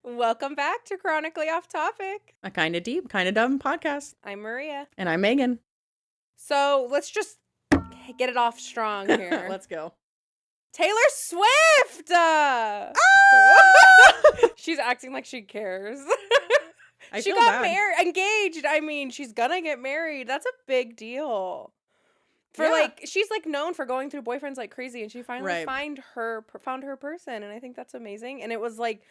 Welcome back to Chronically Off Topic. A kind of deep, kind of dumb podcast. I'm Maria. And I'm Megan. So let's just get it off strong here. Let's go. Taylor Swift! She's acting like she cares. She got engaged. I mean, she's gonna get married. That's a big deal. She's known for going through boyfriends like crazy, and she finally found her person, and I think that's amazing. And it was like,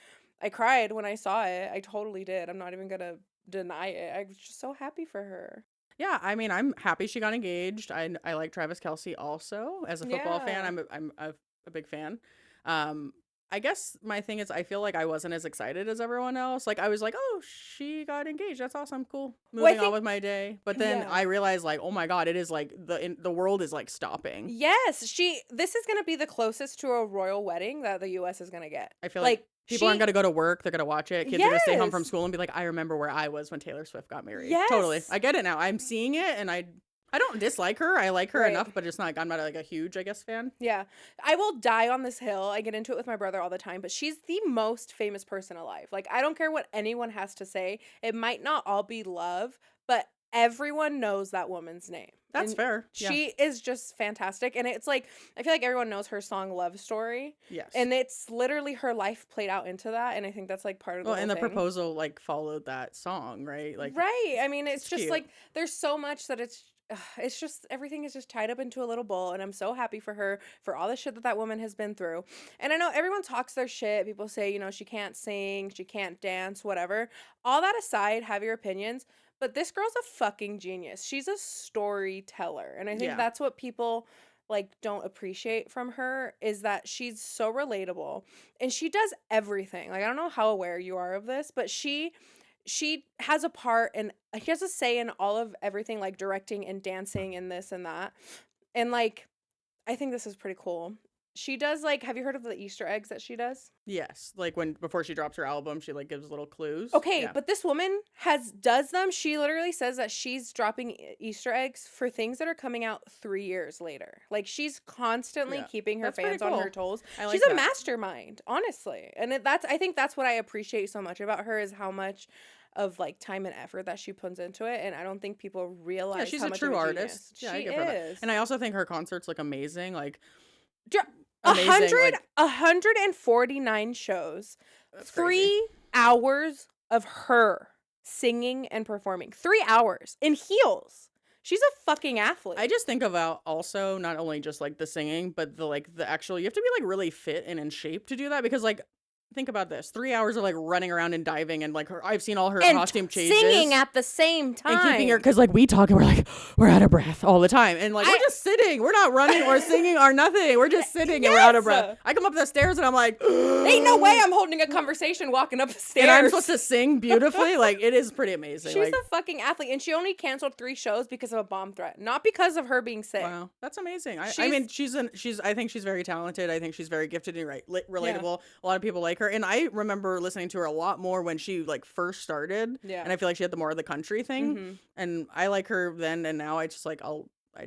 I cried when I saw it. I totally did. I'm not even gonna deny it. I was just so happy for her. Yeah, I mean, I'm happy she got engaged. I like Travis Kelce also. As a football fan, I'm a big fan. I guess my thing is I feel like I wasn't as excited as everyone else. Like, I was like, oh, she got engaged. That's awesome. Cool. Moving on with my day. But then I realized, like, oh my God, it is like the world is like stopping. Yes. This is going to be the closest to a royal wedding that the U.S. is going to get. I feel like people aren't going to go to work. They're going to watch it. Kids are going to stay home from school and be like, I remember where I was when Taylor Swift got married. Yes. Totally. I get it now. I'm seeing it, and I don't dislike her. I like her enough, but I'm not like a huge, I guess, fan. Yeah. I will die on this hill. I get into it with my brother all the time, but she's the most famous person alive. Like, I don't care what anyone has to say. It might not all be love, but everyone knows that woman's name. That's fair. She is just fantastic. And it's like, I feel like everyone knows her song Love Story. Yes. And it's literally her life played out into that. And I think that's like part of the whole and the thing. proposal like followed that song, right? Like, right. I mean, it's just cute. like, there's so much that it's just, everything is just tied up into a little bowl, and I'm so happy for her, for all the shit that woman has been through. And I know everyone talks their shit. People say, she can't sing, she can't dance, whatever. All that aside, have your opinions, but this girl's a fucking genius. She's a storyteller, and I think that's what people don't appreciate from her, is that she's so relatable, and she does everything. Like, I don't know how aware you are of this, but she has a part, and she has a say in all of everything, like directing and dancing and this and that. And like, I think this is pretty cool. She does have you heard of the Easter eggs that she does? Yes. Like before she drops her album, she gives little clues. Okay, but this woman does them. She literally says that she's dropping Easter eggs for things that are coming out 3 years later. Like, she's constantly keeping her fans on her toes. She's a mastermind, honestly. And I think that's what I appreciate so much about her, is how much of time and effort that she puts into it, and I don't think people realize she's how a much true of a artist. Genius. She is. And I also think her concerts look amazing. Like, amazing. 149 shows. That's 3 hours of her singing and performing. 3 hours in heels. She's a fucking athlete. I just think about also not only just the singing, but the actual, you have to be really fit and in shape to do that, because think about this: 3 hours of running around and diving, and I've seen all her costume changes, singing at the same time, and keeping her, because we talk and we're out of breath all the time, and we're just sitting, we're not running or singing or nothing, we're just sitting and we're out of breath. I come up the stairs and I'm like, ain't no way I'm holding a conversation walking up the stairs, and I'm supposed to sing beautifully. It is pretty amazing. She's a fucking athlete, and she only canceled 3 shows because of a bomb threat, not because of her being sick. Wow, that's amazing. I mean, I think she's very talented. I think she's very gifted and relatable. A lot of people like her, and I remember listening to her a lot more when she first started. Yeah. And I feel like she had the more of the country thing. Mm-hmm. And I like her then, and now I just I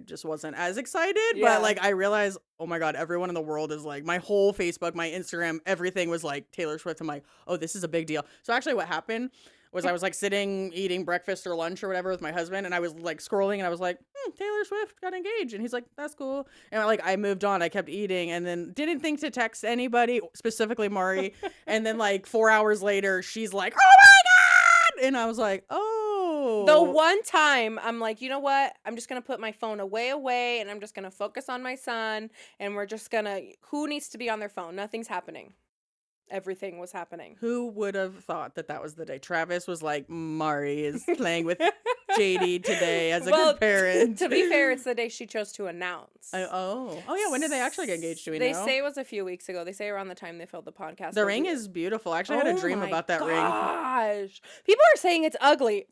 just wasn't as excited. Yeah. But I realized, oh my God, everyone in the world is my whole Facebook, my Instagram, everything was Taylor Swift. I'm like, oh, this is a big deal. So actually what happened was I was sitting eating breakfast or lunch or whatever with my husband, and I was scrolling, and I was like, Taylor Swift got engaged, and he's like, that's cool. And I moved on, I kept eating, and then didn't think to text anybody, specifically Mari. And then 4 hours later, she's like, oh my God, and I was like, oh. The one time I'm like, you know what, I'm just gonna put my phone away, and I'm just gonna focus on my son, and we're just gonna, who needs to be on their phone? Nothing's happening. Everything was happening. Who would have thought that was the day? Travis was like, Mari is playing with JD today as a good parent. To be fair, it's the day she chose to announce. Oh yeah. When did they actually get engaged? Do we know? They say it was a few weeks ago. They say around the time they filmed the podcast. The ring is beautiful. I actually had a dream about that ring. Gosh, people are saying it's ugly.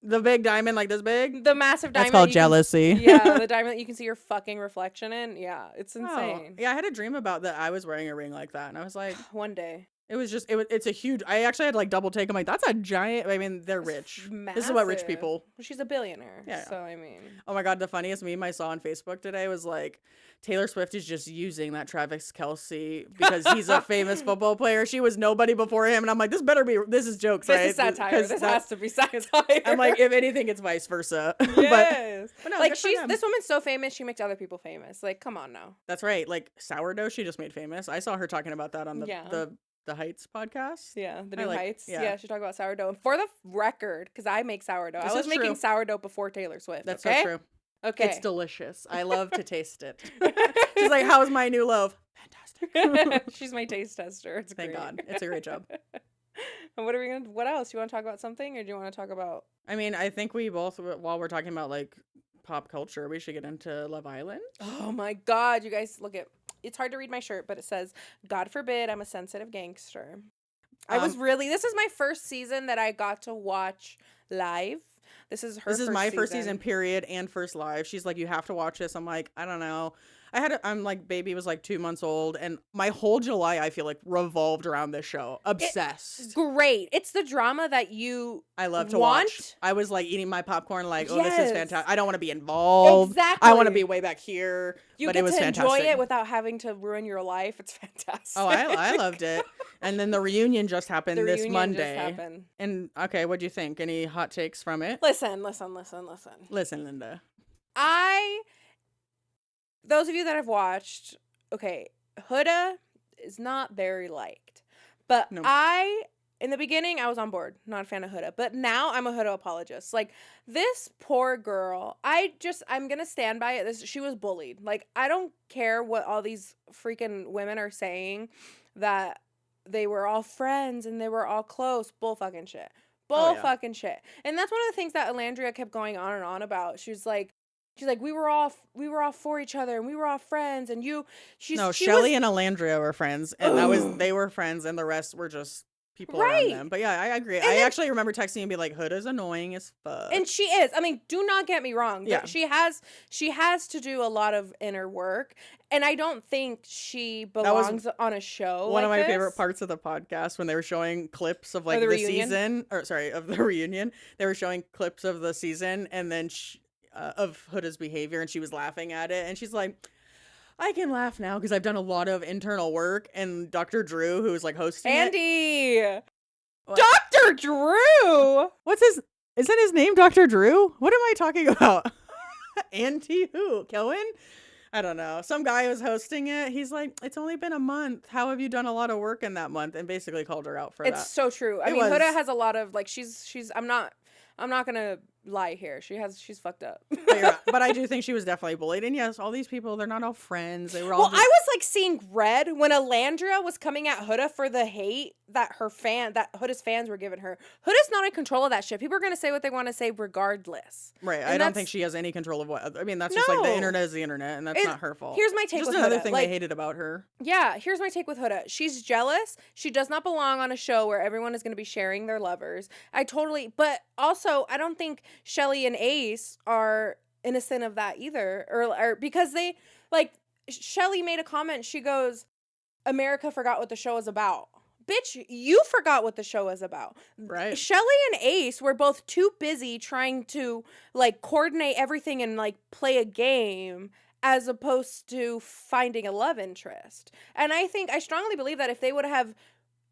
The big diamond, this big? The massive diamond. That's called jealousy. Yeah, the diamond that you can see your fucking reflection in. Yeah, it's insane. Yeah, I had a dream about that. I was wearing a ring like that, and I was like, one day. It's a huge, I actually had like double take. I'm like, that's a giant, I mean, they're rich. This is what rich people. Well, she's a billionaire. Yeah. So, I mean. Oh my God, the funniest meme I saw on Facebook today was like, Taylor Swift is just using that Travis Kelce because he's a famous football player. She was nobody before him. And I'm like, this is jokes, right? This is satire. This has to be satire. I'm like, if anything, it's vice versa. Yes. but no, like, this woman's so famous, she makes other people famous. Like, come on now. That's right. Like, sourdough, she just made famous. I saw her talking about that on the Heights podcast. Yeah, the new Heights. Yeah, she talked about sourdough. And for the record, because I make sourdough, I was making sourdough before Taylor Swift. That's okay? so true. Okay. It's delicious. I love to taste it. She's like, how's my new loaf? Fantastic. She's my taste tester. It's Thank great. God. It's a great job. And what else? You want to talk about something, or do you want to talk about? I mean, I think we both, while we're talking about like pop culture, we should get into Love Island. Oh my God, you guys, look at, it's hard to read my shirt, but it says, God forbid I'm a sensitive gangster. This is my first season that I got to watch live. This is my first season, period, and first live. She's like, you have to watch this. I'm like, I don't know. I'm like, baby was like 2 months old, and my whole July, I feel like, revolved around this show. Obsessed. Great. It's the drama that I love to watch. I was like eating my popcorn, like, oh, this is fantastic. I don't want to be involved. Exactly. I want to be way back here. But it was fantastic. You get to enjoy it without having to ruin your life. It's fantastic. Oh, I loved it. And then the reunion just happened this Monday. And okay, what'd you think? Any hot takes from it? Listen, Linda. Those of you that have watched, okay, Huda is not very liked. But no. In the beginning, I was on board. Not a fan of Huda. But now I'm a Huda apologist. Like, this poor girl, I'm going to stand by it. She was bullied. Like, I don't care what all these freaking women are saying that they were all friends and they were all close. Bull fucking shit. Fucking shit. And that's one of the things that Alandria kept going on and on about. She's like, we were all for each other and we were all friends and Shelly and Alandria were friends and they were friends and the rest were just people around them. But yeah, I agree. I actually remember texting and be like, Huda's annoying as fuck. And she is. I mean, do not get me wrong. Yeah. She has to do a lot of inner work. And I don't think she belongs on a show. One of my favorite parts of the podcast when they were showing clips of like the season, of the reunion. They were showing clips of the season and then of Huda's behavior, and she was laughing at it, and she's like, I can laugh now because I've done a lot of internal work. And Dr. Drew, who was like hosting Andy! Dr. Drew! Is that his name, Dr. Drew? What am I talking about? Andy who? Kelvin? I don't know. Some guy was hosting it. He's like, it's only been a month. How have you done a lot of work in that month? And basically called her out for that. It's so true. I mean, Huda has a lot of, like, she's I'm not gonna lie here. She's fucked up. But I do think she was definitely bullied. And yes, all these people, they're not all friends. They were all. Well, I was like seeing red when Alandria was coming at Huda for the hate that Huda's fans were giving her. Huda's not in control of that shit. People are gonna say what they want to say regardless. Right. I don't think she has any control of what. I mean, that's just like the internet is the internet, and that's not her fault. Here's my take. Just with another Huda. thing they hated about her. Yeah. Here's my take with Huda. She's jealous. She does not belong on a show where everyone is gonna be sharing their lovers. But also, I don't think Shelly and Ace are innocent of that either, or because they, like, Shelly made a comment. She goes, America forgot what the show is about. Bitch, you forgot what the show is about. Right. Shelly and Ace were both too busy trying to, like, coordinate everything and, like, play a game as opposed to finding a love interest. And I strongly believe that if they would have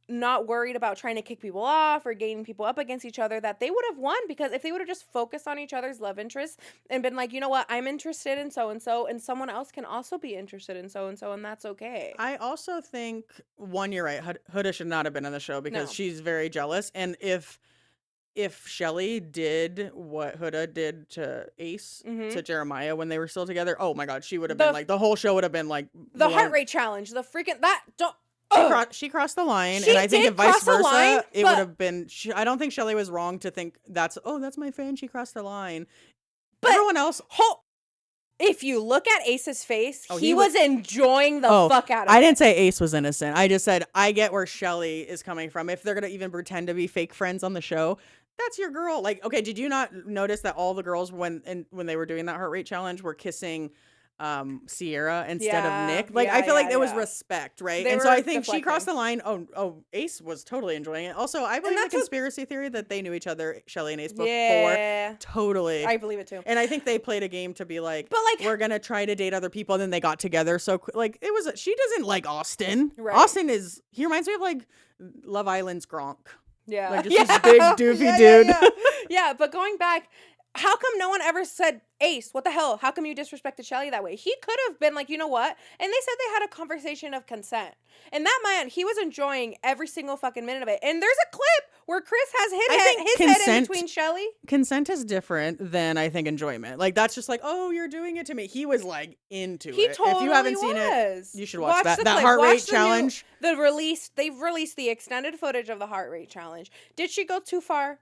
not worried about trying to kick people off or gaining people up against each other, that they would have won, because if they would have just focused on each other's love interests and been like, you know what, I'm interested in so-and-so and someone else can also be interested in so-and-so, and that's okay. I also think, you're right, Huda should not have been on the show because she's very jealous. And if Shelly did what Huda did to Ace, to Jeremiah when they were still together, oh my God, she would have been like, the whole show would have been like the heart rate challenge, the freaking she crossed the line, and I think if vice versa, it would have been. I don't think Shelly was wrong to think that's my fan. She crossed the line. But everyone else, if you look at Ace's face, he was enjoying the fuck out of it. I didn't say Ace was innocent. I just said I get where Shelly is coming from. If they're gonna even pretend to be fake friends on the show, that's your girl. Like, okay, did you not notice that all the girls when they were doing that heart rate challenge were kissing Sierra instead of Nick. Like, Yeah, I feel like there was yeah. respect, right? They And so I were think she crossed deflecting. the line. Oh, Ace was totally enjoying it. Also, I And believe the that's what conspiracy theory that they knew each other, Shelly and Ace, before. Yeah. Totally. I believe it too. And I think they played a game to be like, But, like we're gonna try to date other people, and then they got together. So like, it was. She doesn't like Austin. Right. Austin is. He reminds me of like Love Island's Gronk. Yeah. Like just this big doofy dude. Yeah, but going back, how come no one ever said, Ace, what the hell? How come you disrespected Shelly that way? He could have been like, you know what? And they said they had a conversation of consent. And that man, he was enjoying every single fucking minute of it. And there's a clip where Chris has his head in between Shelly. Consent is different than, I think, enjoyment. Like, that's just like, oh, you're doing it to me. He was like into it. He totally If you haven't seen it, you should watch that. That heart rate challenge. They've released the extended footage of the heart rate challenge. Did she go too far?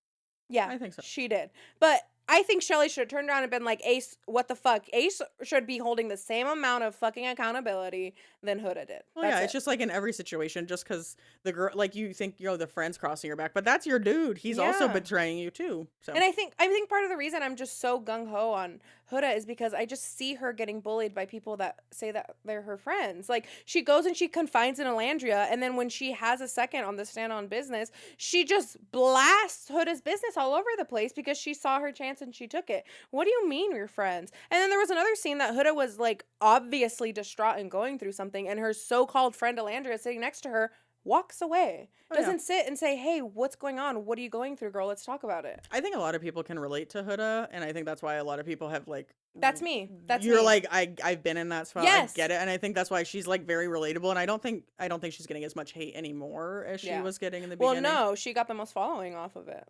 Yeah, I think so. She did. But I think Shelly should have turned around and been like, Ace, what the fuck? Ace should be holding the same amount of fucking accountability than Huda did. Well, yeah, it's just like in every situation, just because the girl, like, you think, the friend's crossing your back, but that's your dude. He's also betraying you too. So. And I think part of the reason I'm just so gung-ho on Huda is because I just see her getting bullied by people that say that they're her friends. Like, she goes and she confides in Alandria, and then when she has a second on the stand on business, she just blasts Huda's business all over the place because she saw her chance and she took it. What do you mean we're friends? And then there was another scene that Huda was like obviously distraught and going through something, and her so-called friend Alandria sitting next to her walks away. Doesn't sit and say, hey, what's going on? What are you going through, girl? Let's talk about it. I think a lot of people can relate to Huda, and I think that's why a lot of people have like... That's me. You're like, I've been in that spot. Yes. I get it. And I think that's why she's like very relatable. And I don't think she's getting as much hate anymore as she was getting in the beginning. Well, no, she got the most following off of it.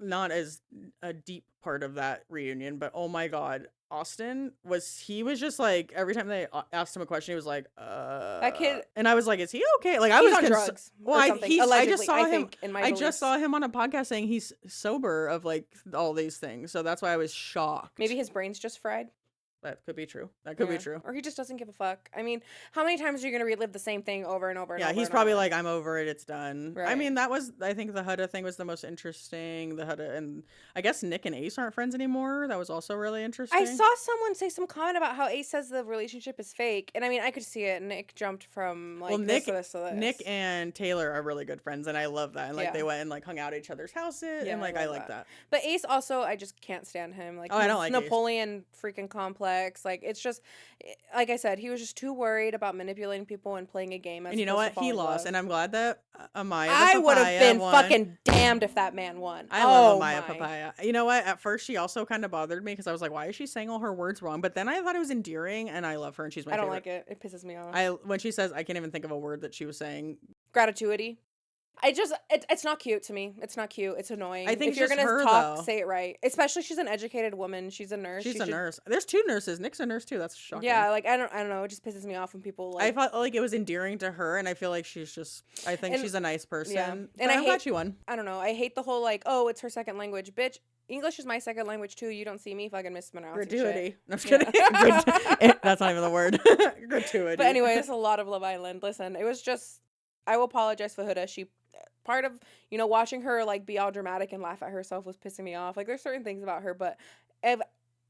Not as a deep part of that reunion, but oh my God, Austin was just like, every time they asked him a question, he was like, that kid. And I was like, is he okay? Like, I was on drugs. Well, I just saw him. I just saw him on a podcast saying he's sober of like all these things. So that's why I was shocked. Maybe his brain's just fried. That could be true. That could be true. Or he just doesn't give a fuck. I mean, how many times are you going to relive the same thing over and over and over? Yeah, he's probably like, I'm over it. It's done. Right. I mean, I think the Huda thing was the most interesting. The Huda, and I guess Nick and Ace aren't friends anymore. That was also really interesting. I saw someone say some comment about how Ace says the relationship is fake. And I mean, I could see it. Nick jumped from like this to this to this. Nick and Taylor are really good friends. And I love that. And like they went and like hung out at each other's houses. And like, I like that. But Ace also, I just can't stand him. Like, I don't like Napoleon freaking complex. Like, it's just, like I said, he was just too worried about manipulating people and playing a game. And you know what? He lost, and I'm glad that Amaya. I would have been fucking damned if that man won. I love Amaya Papaya. You know what? At first, she also kind of bothered me because I was like, why is she saying all her words wrong? But then I thought it was endearing, and I love her, and she's my favorite. I don't like it. It pisses me off. When she says, I can't even think of a word that she was saying. Gratitude. It's not cute to me. It's not cute. It's annoying. I think if you're gonna talk, say it right. Especially she's an educated woman. She's a nurse. She's a nurse. There's two nurses. Nick's a nurse too. That's shocking. Yeah, like I don't know. It just pisses me off when people like. I felt like it was endearing to her, and I feel like she's just. I think she's a nice person. Yeah. And I'm glad she won. I don't know. I hate the whole like, oh, it's her second language, bitch. English is my second language too. You don't see me fucking mispronounce gratuity. No, I'm just kidding. That's not even the word. Gratuity. But anyway, it's a lot of Love Island. Listen, it was just. I will apologize for Huda. She. Part of, watching her, like, be all dramatic and laugh at herself was pissing me off. Like, there's certain things about her, but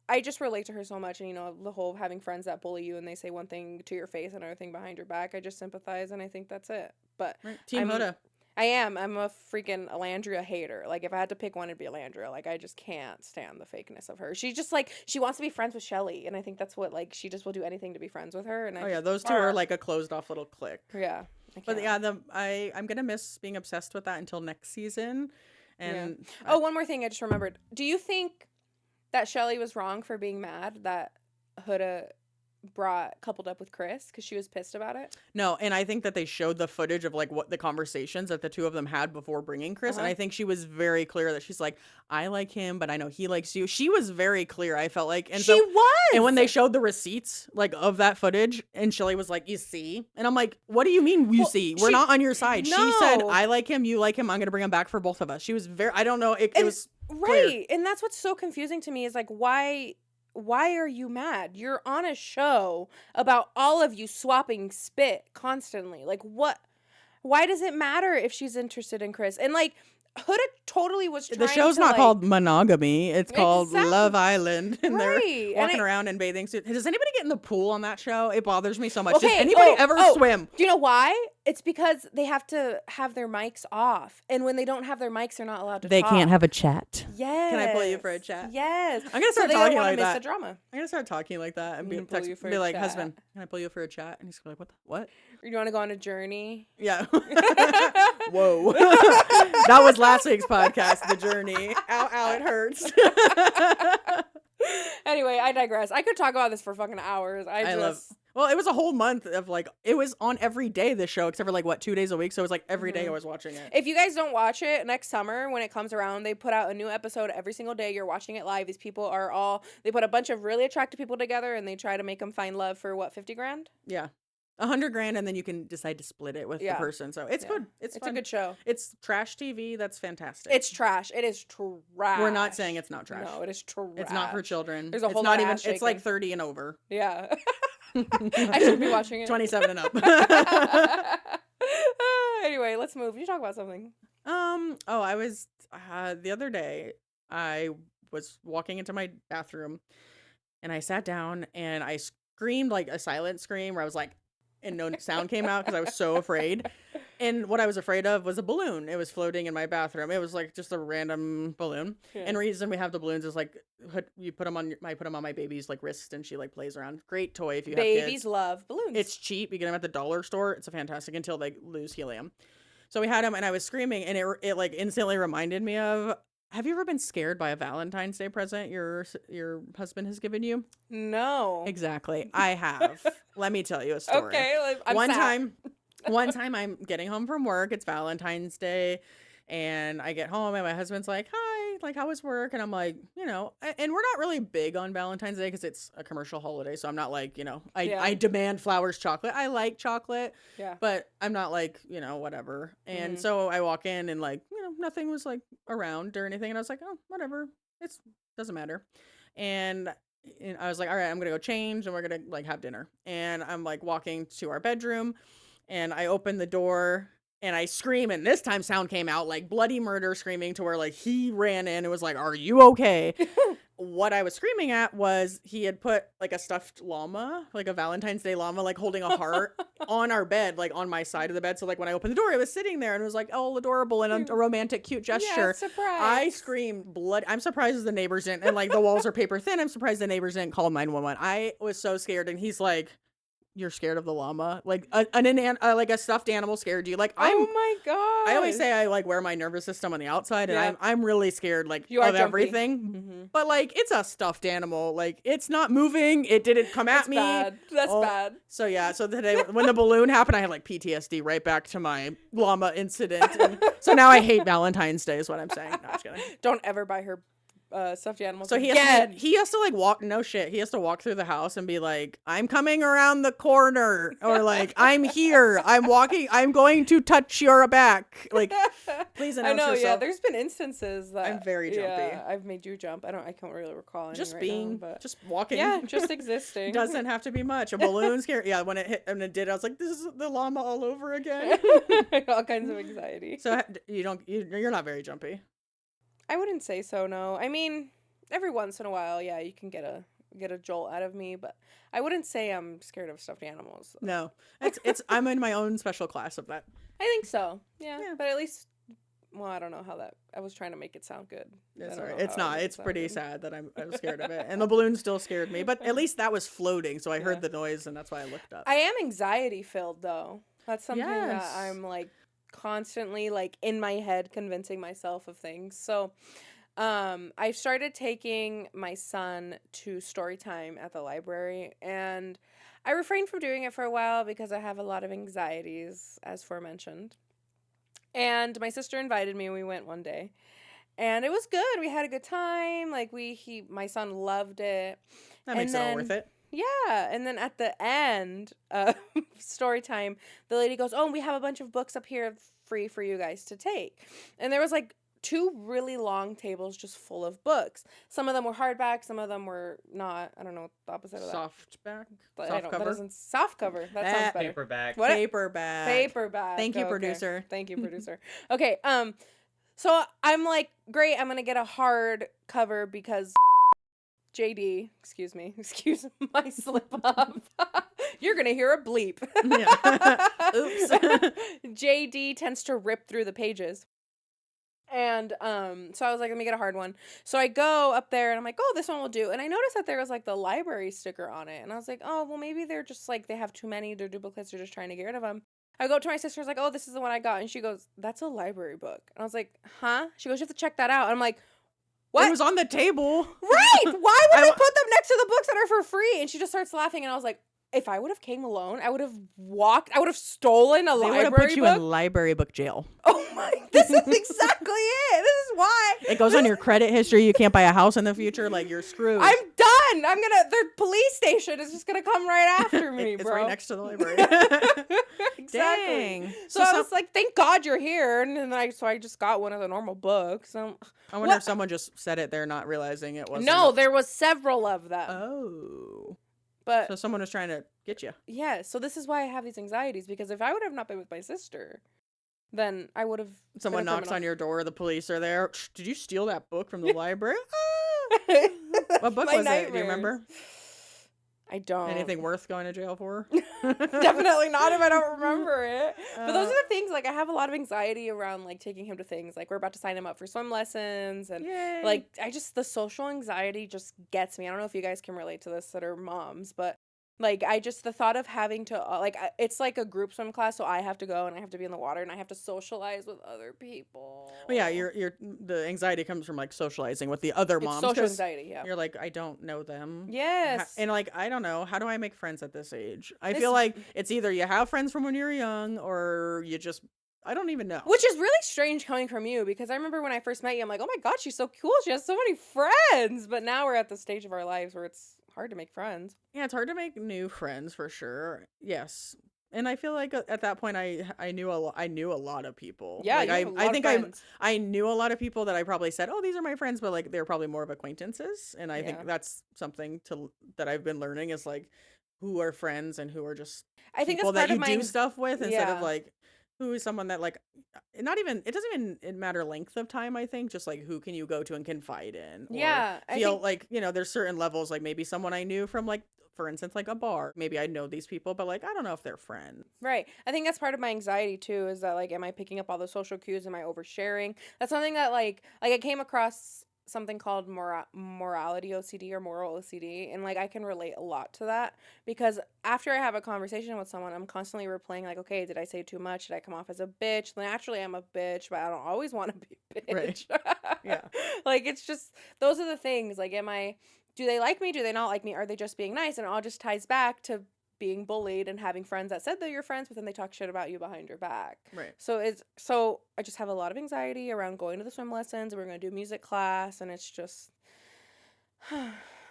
I just relate to her so much. And, the whole having friends that bully you and they say one thing to your face and another thing behind your back. I just sympathize, and I think that's it. But Team Huda. I am. I'm a freaking Alandria hater. Like, if I had to pick one, it'd be Alandria. Like, I just can't stand the fakeness of her. She's just, like, she wants to be friends with Shelly. And I think that's what, like, she just will do anything to be friends with her. And those two are, like, a closed-off little clique. Yeah. But yeah, I'm gonna miss being obsessed with that until next season. And one more thing I just remembered. Do you think that Shelly was wrong for being mad that Huda coupled up with Chris because she was pissed about it? No, and I think that they showed the footage of like what the conversations that the two of them had before bringing Chris, and I think she was very clear that she's like, I like him, but I know he likes you. She was very clear, I felt like, and she was. And when they showed the receipts like of that footage, and Shelly was like, "You see," and I'm like, "What do you mean you see? We're not on your side." No. She said, "I like him, you like him. I'm gonna bring him back for both of us." She was very. I don't know. It was right, clear. And that's what's so confusing to me is like why are you mad? You're on a show about all of you swapping spit constantly. Like what? Why does it matter if she's interested in Chris? And like, Huda totally was trying The show's to, not like, called Monogamy. It's called Love exactly. Island. And they're Right. walking around in bathing suits. Does anybody get in the pool on that show? It bothers me so much. Does Okay. anybody ever swim? Do you know why? It's because they have to have their mics off. And when they don't have their mics, they're not allowed to They talk. can't have a chat. Yes. Can I pull you for a chat? Yes. I'm gonna start so they talking don't like miss that. the drama. I'm gonna start talking like that and be Pull like, husband, can I pull you for a chat? And he's like, what? Or you want to go on a journey? Yeah. Whoa. That was last week's podcast, The Journey. Ow, it hurts. Anyway, I digress. I could talk about this for fucking hours. Well, it was a whole month of like, it was on every day, this show, except for like, 2 days a week. So it was like every day I was watching it. If you guys don't watch it, next summer when it comes around, they put out a new episode every single day. You're watching it live. These people they put a bunch of really attractive people together and they try to make them find love for what, 50 grand? Yeah. $100,000 and then you can decide to split it with the person. So it's good. It's fun. A good show. It's trash TV. That's fantastic. It's trash. It is trash. We're not saying it's not trash. No, it is trash. It's not for children. There's a whole it's lot not of even. ass shaking. It's like 30 and over. Yeah. I should be watching it. 27 and up. Anyway, let's move. You talk about something. I was the other day. I was walking into my bathroom, and I sat down and I screamed like a silent scream where I was like, and no sound came out because I was so afraid. And what I was afraid of was a balloon. It was floating in my bathroom. It was like just a random balloon. Yeah. And the reason we have the balloons is like I put them on my baby's like wrist and she like plays around. Great toy if you have kids. Babies love balloons. It's cheap. You get them at the dollar store. It's fantastic until they lose helium. So we had them and I was screaming and it like instantly reminded me of, have you ever been scared by a Valentine's Day present your husband has given you? No. Exactly. I have. Let me tell you a story. Okay. One time I'm getting home from work. It's Valentine's Day. And I get home and my husband's like, hi, like, how was work? And I'm like, and we're not really big on Valentine's Day because it's a commercial holiday. So I'm not like, I demand flowers, chocolate. I like chocolate. Yeah. But I'm not like, whatever. And so I walk in and like, nothing was like around or anything. And I was like, oh, whatever. It doesn't matter. And I was like, all right, I'm going to go change and we're going to like have dinner. And I'm like walking to our bedroom and I open the door and I scream, and this time sound came out like bloody murder screaming to where like he ran in and was like, are you okay? What I was screaming at was he had put like a stuffed llama, like a Valentine's Day llama, like holding a heart on our bed, like on my side of the bed. So like when I opened the door, it was sitting there and it was like, oh, adorable and a romantic, cute gesture. Yeah, surprise. I screamed blood. I'm surprised the neighbors didn't, and like the walls are paper thin. I'm surprised the neighbors didn't call 911. I was so scared. And he's like, you're scared of the llama? Like like a stuffed animal scared you? Like oh my god! I always say I like wear my nervous system on the outside, and I'm really scared like of everything. Mm-hmm. But like it's a stuffed animal, like it's not moving. It didn't come at me. Bad. That's bad. So yeah, so today when the balloon happened, I had like PTSD right back to my llama incident. And so now I hate Valentine's Day. Is what I'm saying. No, I'm just kidding. Don't ever buy her stuffed animals. So he has to like walk. No shit. He has to walk through the house and be like, "I'm coming around the corner," or like, "I'm here. I'm walking. I'm going to touch your back." Like, please announce yourself. Yeah. There's been instances that I'm very jumpy. Yeah, I've made you jump. I can't really recall any just right being, now, just walking. Yeah, just existing. Doesn't have to be much. A balloon scare. Yeah, when it hit and it did, I was like, "This is the llama all over again." All kinds of anxiety. So you're not very jumpy. I wouldn't say so. No, I mean, every once in a while, yeah, you can get a jolt out of me, but I wouldn't say I'm scared of stuffed animals. So. No, it's I'm in my own special class of that. I think so. Yeah. But at least, well, I don't know how that. I was trying to make it sound good. That's right. It's not. It's pretty sad that I'm scared of it, and the balloon still scared me. But at least that was floating, so I heard the noise, and that's why I looked up. I am anxiety filled though. That's something that I'm like constantly like in my head convincing myself of things. So. I started taking my son to story time at the library, and I refrained from doing it for a while because I have a lot of anxieties, as aforementioned. And my sister invited me, and we went one day, and it was good. We had a good time. Like my son loved it. That makes it all worth it. Yeah, and then at the end of story time, the lady goes, "Oh, we have a bunch of books up here free for you guys to take," and there was like 2 really long tables just full of books. Some of them were hardback, some of them were not. I don't know what the opposite of that. Softback? Soft cover. That sounds better. Paperback. What? Paperback. Paperback. Thank you, producer. Thank you, producer. Okay, So I'm like, great, I'm gonna get a hard cover because JD, excuse my slip up. You're gonna hear a bleep. Yeah. Oops. JD tends to rip through the pages. And so I was like, let me get a hard one. So I go up there and I'm like, oh, this one will do. And I noticed that there was like the library sticker on it. And I was like, oh, well, maybe they're just like, they have too many. They're duplicates. They're just trying to get rid of them. I go up to my sister's like, oh, this is the one I got. And she goes, that's a library book. And I was like, huh? She goes, you have to check that out. And I'm like, what? It was on the table. Right. Why would they put them next to the books that are for free? And she just starts laughing. And I was like, if I would have came alone, I would have stolen a library book. They would have put you in library book jail. Oh my, this is exactly it. This is why. It goes on your credit history. You can't buy a house in the future. Like, you're screwed. I'm done. The police station is just going to come right after me, it's bro. right next to the library. Exactly. Dang. So I was like, thank God you're here. And then I just got one of the normal books. I wonder if someone just said it there not realizing it wasn't. No, there was several of them. Oh. But so someone was trying to get you. Yeah, so this is why I have these anxieties, because if I would have not been with my sister, then I would have. Someone knocks on your door, the police are there. Did you steal that book from the library? What book was it? Do you remember? I don't. Anything worth going to jail for? Definitely not if I don't remember it. But those are the things, like, I have a lot of anxiety around, like, taking him to things. Like, we're about to sign him up for swim lessons. And, Yay. Like, the social anxiety just gets me. I don't know if you guys can relate to this that are moms, but, like, the thought of having to, it's like a group swim class, so I have to go and I have to be in the water and I have to socialize with other people. Well, yeah, the anxiety comes from, like, socializing with the other moms. Social anxiety, yeah. You're like, I don't know them. Yes. And, like, I don't know. How do I make friends at this age? I feel like it's either you have friends from when you're young or you just, I don't even know. Which is really strange coming from you, because I remember when I first met you, I'm like, oh my God, she's so cool. She has so many friends. But now we're at the stage of our lives where it's hard to make friends. Yeah, it's hard to make new friends for sure. Yes. And I feel like at that point I knew a lot of people. Yeah, like I think I knew a lot of people that I probably said, "Oh, these are my friends," but like they're probably more of acquaintances. And I think that's something that I've been learning is like who are friends and who are just people that you do stuff with instead of like who is someone that like it doesn't even matter length of time. I think just like who can you go to and confide in or feel like, there's certain levels, like maybe someone I knew from like, for instance, like a bar, maybe I know these people, but like I don't know if they're friends. Right. I think that's part of my anxiety too, is that like, am I picking up all the social cues? Am I oversharing? That's something that like I came across something called morality OCD or moral OCD, and like I can relate a lot to that, because after I have a conversation with someone, I'm constantly replaying like, okay, did I say too much? Did I come off as a bitch? Naturally I'm a bitch, but I don't always want to be a bitch. Right. Yeah. Like, it's just, those are the things, like, do they like me? Do they not like me? Are they just being nice? And it all just ties back to being bullied and having friends that said they're your friends, but then they talk shit about you behind your back. Right. So I just have a lot of anxiety around going to the swim lessons. We're going to do music class, and it's just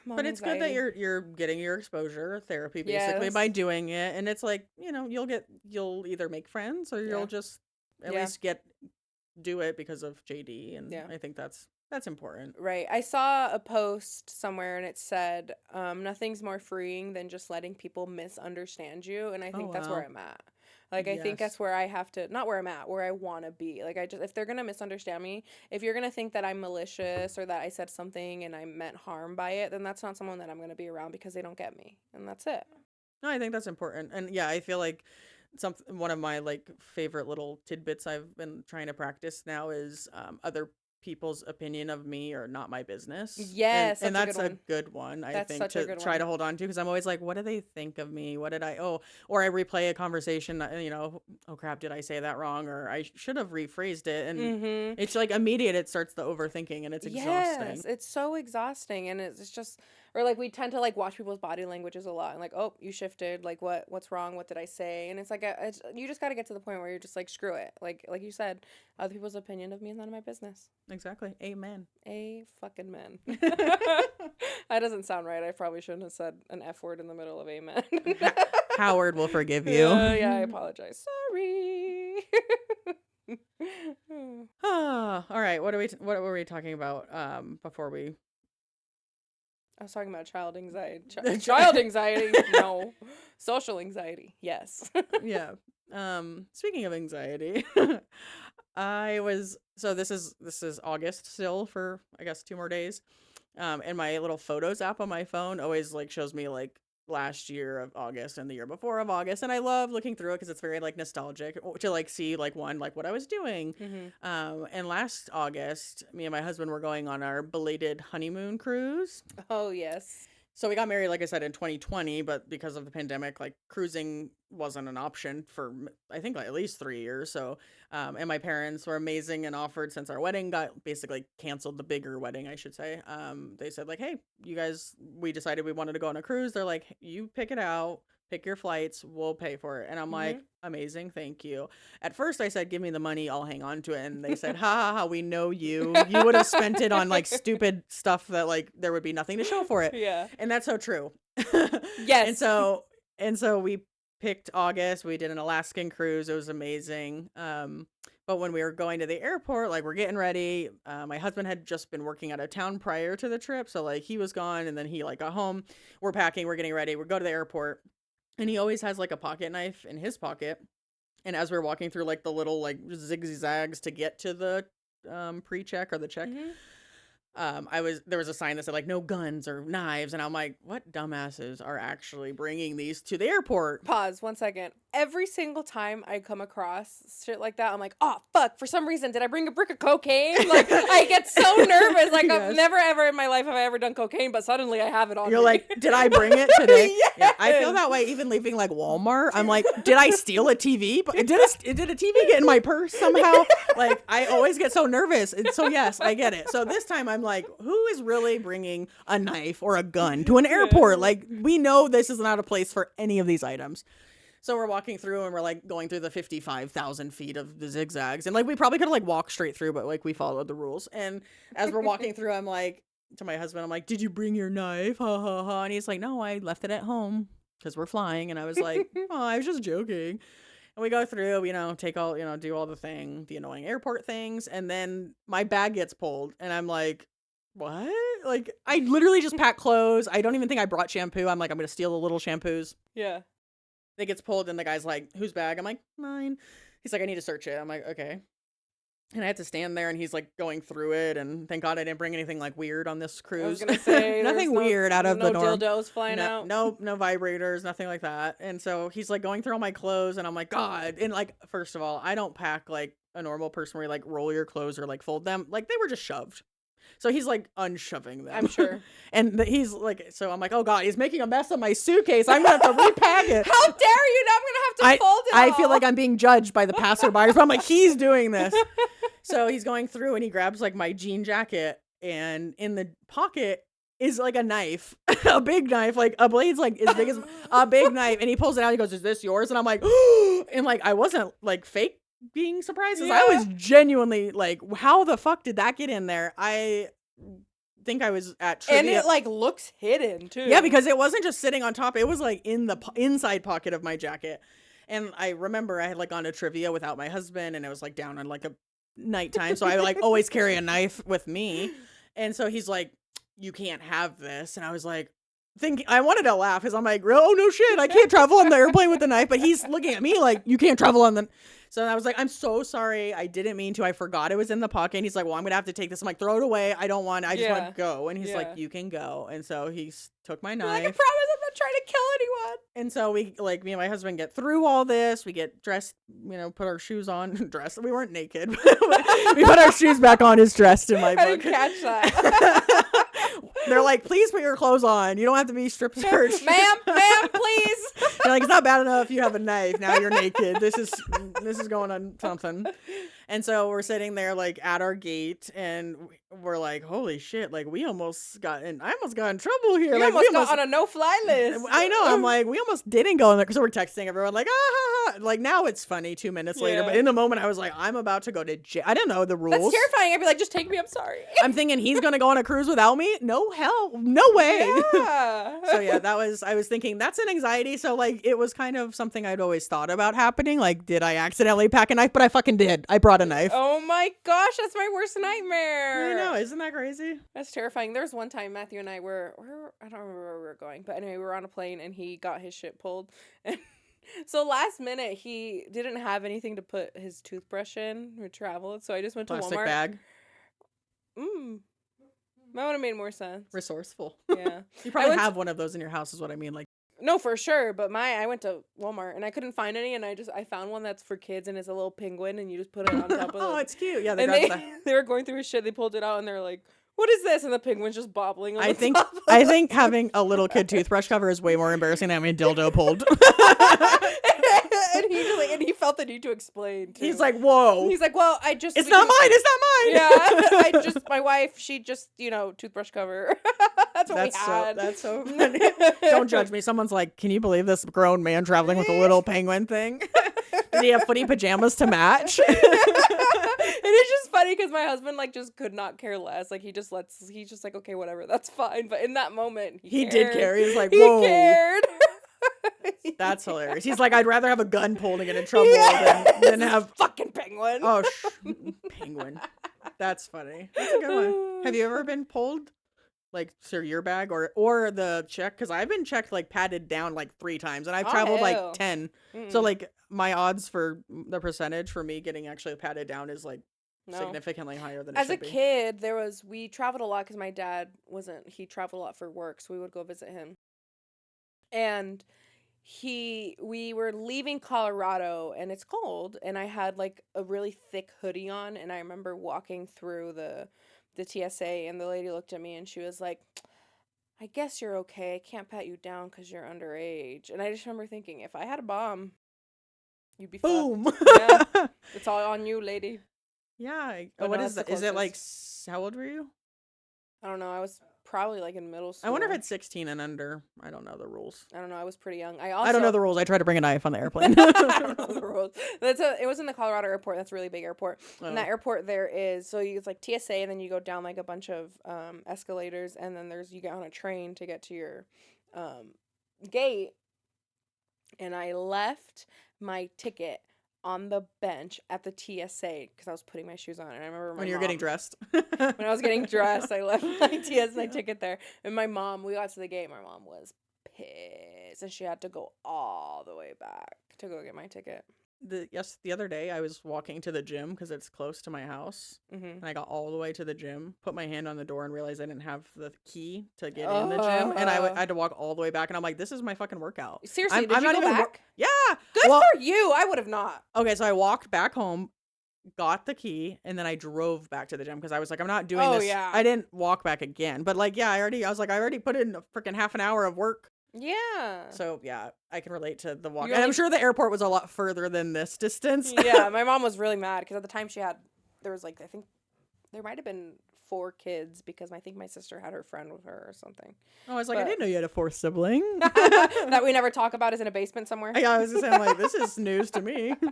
but it's good that you're getting your exposure therapy basically by doing it, and it's like, you'll either make friends or you'll just at least do it because of JD, and I think that's important. Right. I saw a post somewhere and it said, nothing's more freeing than just letting people misunderstand you. And I think that's where I'm at. Like, I think that's where I have to, not where I'm at, where I want to be. Like, if they're going to misunderstand me, if you're going to think that I'm malicious or that I said something and I meant harm by it, then that's not someone that I'm going to be around, because they don't get me. And that's it. No, I think that's important. And yeah, I feel like one of my like favorite little tidbits I've been trying to practice now is other people's opinion of me are not my business. Yes, and that's a good one. I think to try to hold on to, because I'm always like, what do they think of me? What did or I replay a conversation, oh crap, did I say that wrong, or I should have rephrased it, and it's like immediate. It starts the overthinking, and it's exhausting. Yes, it's so exhausting, and it's just, or like we tend to like watch people's body languages a lot, and like, oh, you shifted, like what's wrong, what did I say? And it's like you just got to get to the point where you're just like, screw it, like you said, other people's opinion of me is none of my business. Exactly. Amen. A fucking man. That doesn't sound right. I probably shouldn't have said an F word in the middle of amen. Howard will forgive you. Yeah, I apologize. Sorry. All right. What were we talking about before we? I was talking about child anxiety. Child anxiety? No. Social anxiety? Yes. Yeah. Speaking of anxiety, So this is August still for I guess 2 more days. And my little photos app on my phone always like shows me like last year of August and the year before of August, and I love looking through it because it's very like nostalgic to like see like what I was doing. And last August, me and my husband were going on our belated honeymoon cruise. Oh, yes. So we got married, like I said, in 2020, but because of the pandemic, like cruising wasn't an option for I think like at least 3 years. So, and my parents were amazing and offered since our wedding got basically canceled, the bigger wedding, I should say. They said like, hey, you guys, we decided we wanted to go on a cruise. They're like, you pick it out, pick your flights, we'll pay for it. And I'm like, amazing, thank you. At first I said, give me the money, I'll hang on to it. And they said, ha ha ha, we know you. You would have spent it on like stupid stuff that like there would be nothing to show for it. Yeah. And that's so true. Yes. And so we picked August. We did an Alaskan cruise. It was amazing. But when we were going to the airport, like we're getting ready, my husband had just been working out of town prior to the trip. So like he was gone and then he like got home. We're packing, we're getting ready. We go to the airport and he always has like a pocket knife in his pocket. And as we're walking through like the little like zigzags to get to the pre-check or the check, there was a sign that said like no guns or knives, and I'm like, what dumbasses are actually bringing these to the airport? Pause 1 second. Every single time I come across shit like that, I'm like, oh fuck, for some reason did I bring a brick of cocaine? Like I get so nervous. Like Yes. I've never ever in my life have I ever done cocaine, but suddenly I have it on You're me. like, did I bring it today? Yes. Yeah, I feel that way even leaving like Walmart. I'm like, did I steal a TV? Did a TV get in my purse somehow? Like I always get so nervous. And so yes, I get it. So this time I'm like, who is really bringing a knife or a gun to an airport? Like we know this is not a place for any of these items. So we're walking through and we're like going through the 55,000 feet of the zigzags. And like we probably could have like walked straight through, but like we followed the rules. And as we're walking through, I'm like, to my husband, I'm like, did you bring your knife? Ha ha ha. And he's like, no, I left it at home because we're flying. And I was like, oh, I was just joking. And we go through, take all, do all the annoying airport things. And then my bag gets pulled and I'm like, what? Like I literally just packed clothes. I don't even think I brought shampoo. I'm like, I'm going to steal the little shampoos. Yeah. It gets pulled and the guy's like, whose bag? I'm like, mine. He's like, I need to search it. I'm like, okay. And I had to stand there and he's like going through it, and thank God I didn't bring anything like weird on this cruise. I was gonna say nothing weird out of the norm. No dildos flying out. No vibrators, nothing like that. And so he's like going through all my clothes and I'm like, God. And like, first of all, I don't pack like a normal person where you like roll your clothes or like fold them. Like they were just shoved. So he's like unshoving them. I'm sure. And he's like, so I'm like, oh God, he's making a mess of my suitcase. I'm going to have to repack it. How dare you? Now I'm going to have to fold it I feel like I'm being judged by the passerby. But I'm like, he's doing this. So he's going through and he grabs like my jean jacket, and in the pocket is like a knife, a big knife, like a blade's like as big as a big knife. And he pulls it out. He goes, is this yours? And I'm like, and like, I wasn't like fake being surprised. I was genuinely like, how the fuck did that get in there? I think I was at trivia. And it like looks hidden too. Yeah, because it wasn't just sitting on top. It was like in the inside pocket of my jacket. And I remember I had like gone to trivia without my husband, and it was like down on like a nighttime. So I like always carry a knife with me. And so he's like, you can't have this. And I was like, I wanted to laugh because I'm like, oh no shit, I can't travel on the airplane with the knife. But he's looking at me like, you can't travel on the. So I was like, I'm so sorry, I didn't mean to. I forgot it was in the pocket. And he's like, well, I'm gonna have to take this. I'm like, throw it away. I don't want it. I just want to go. And he's like, you can go. And so he took my knife. Like, I promise I'm not trying to kill anyone. And so we like me and my husband get through all this. We get dressed, put our shoes on. Dressed. We weren't naked. We put our shoes back on. Is dressed in my book. I didn't catch that. They're like, please put your clothes on. You don't have to be strip searched. ma'am, please. They're like, it's not bad enough you have a knife. Now you're naked. This is going on something. And so we're sitting there like at our gate, and we're like, holy shit, like I almost got in trouble here. You like almost got on a no-fly list. I know. I'm like, we almost didn't go in there, because we're texting everyone like, like now it's funny 2 minutes later, but in the moment I was like, I'm about to go to jail. I didn't know the rules. That's terrifying. I'd be like, just take me. I'm sorry. I'm thinking he's gonna go on a cruise without me. No hell, no way. Yeah. So yeah, I was thinking that's an anxiety. So like it was kind of something I'd always thought about happening. Like, did I accidentally pack a knife? But I fucking did. I brought a knife. Oh my gosh, that's my worst nightmare. I know, isn't that crazy? That's terrifying. There was one time Matthew and I were I don't remember where we were going, but anyway, we were on a plane and he got his shit pulled. And So last minute, he didn't have anything to put his toothbrush in or travel, so I just went to Plastic Walmart. bag. That would have made more sense. Resourceful. Yeah. You probably have one of those in your house is what I mean. Like, no, for sure. But I went to Walmart and I couldn't find any, and I found one that's for kids and it's a little penguin and you just put it on top of oh, it's cute. Yeah, they were going through his shit. They pulled it out and they're like, "What is this?" And the penguin's just bobbling on I the think top of I think having a little kid toothbrush cover is way more embarrassing than having a dildo pulled. And he felt the need to explain too. He's like, "Whoa." He's like, "Well, it's not mine. Yeah, my wife, she just, toothbrush cover. That's what we had. That's so funny. Don't judge me. Someone's like, can you believe this grown man traveling with a little penguin thing? Did he have footy pajamas to match? And it's just funny because my husband just could not care less. Like he's just like, okay, whatever, that's fine. But in that moment, he did care. He was like, whoa. He cared. That's hilarious. He's like, I'd rather have a gun pulled and get in trouble than have fucking penguin. Oh, penguin. That's funny. That's a good one. Have you ever been pulled? Like through your bag or the check? Because I've been checked patted down 3 times and I've traveled 10. Mm-mm. So my odds for the percentage for me getting actually patted down is significantly higher than it as should a kid. We traveled a lot because my dad he traveled a lot for work, so we would go visit him. And we were leaving Colorado and it's cold and I had a really thick hoodie on and I remember walking through the TSA and the lady looked at me and she was like, I guess you're okay. I can't pat you down because you're underage. And I just remember thinking, if I had a bomb, you'd be boom. Fucked. Yeah, it's all on you, lady. Yeah. What is that? Is it how old were you? I don't know. I was probably in middle school. I wonder if it's 16 and under. I don't know the rules. I don't know. I was pretty young. I don't know the rules. I tried to bring a knife on the airplane. I don't know the rules. It was in the Colorado airport. That's a really big airport. Oh. And that airport there is, so it's TSA and then you go down a bunch of escalators and then you get on a train to get to your gate. And I left my ticket on the bench at the TSA because I was putting my shoes on, and I remember when you were getting dressed. When I was getting dressed, I left my TSA ticket there, and we got to the gate. My mom was pissed, and she had to go all the way back to go get my ticket. The other day I was walking to the gym because it's close to my house, and I got all the way to the gym, put my hand on the door, and realized I didn't have the key to get in the gym, and I had to walk all the way back. And I'm like, "This is my fucking workout." Seriously, did you go back? Yeah, good for you. I would have not. Okay, so I walked back home, got the key, and then I drove back to the gym because I was like, "I'm not doing this." Yeah. I didn't walk back again, but I already put in a freaking half an hour of work. Yeah. So, yeah, I can relate to the walk. And I'm sure the airport was a lot further than this distance. Yeah, my mom was really mad because at the time there was I think there might have been 4 kids because I think my sister had her friend with her or something. Oh, I was I didn't know you had a 4th sibling. That we never talk about is in a basement somewhere. Yeah, I was just saying, this is news to me. No.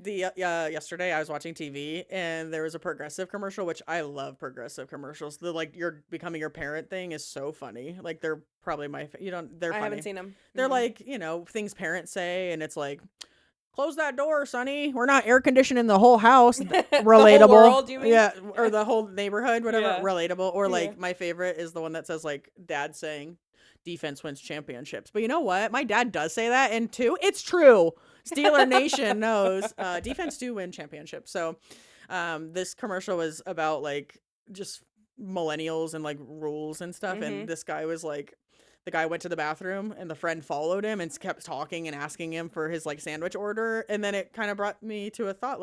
Yesterday I was watching TV and there was a Progressive commercial, which I love Progressive commercials. The you're becoming your parent thing is so funny. They're probably they're funny. I haven't seen them. They're things parents say, and it's close that door, Sonny. We're not air conditioning the whole house. Relatable. The whole world, you mean? Yeah, or the whole neighborhood, whatever. Yeah. Relatable. Or my favorite is the one that says dad saying defense wins championships. But you know what? My dad does say that, and it's true. Steeler Nation knows defense do win championships. So this commercial was about just millennials and rules and stuff. Mm-hmm. And this guy was the guy went to the bathroom and the friend followed him and kept talking and asking him for his sandwich order. And then it kind of brought me to a thought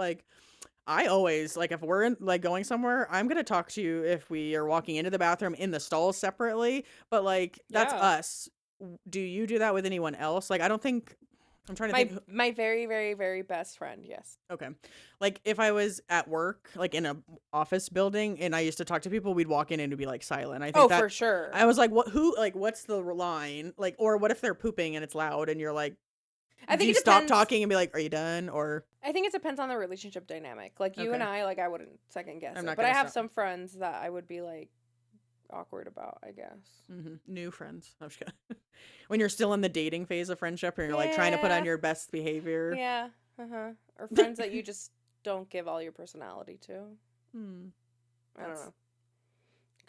I always if we're in going somewhere, I'm going to talk to you if we are walking into the bathroom in the stalls separately. But that's us. Do you do that with anyone else? I don't think I'm trying to think. My very, very, very best friend, yes. Okay. If I was at work, in a office building, and I used to talk to people, we'd walk in and it'd be silent. I think for sure. I was what's the line? Or what if they're pooping and it's loud and you're I think you stop talking and be are you done? Or I think it depends on the relationship dynamic. You and I wouldn't second guess it. But I have some friends that I would be awkward about, I guess. Mm-hmm. New friends. I'm just kidding. When you're still in the dating phase of friendship and you're trying to put on your best behavior. Yeah. Uh-huh. Or friends that you just don't give all your personality to. I don't know.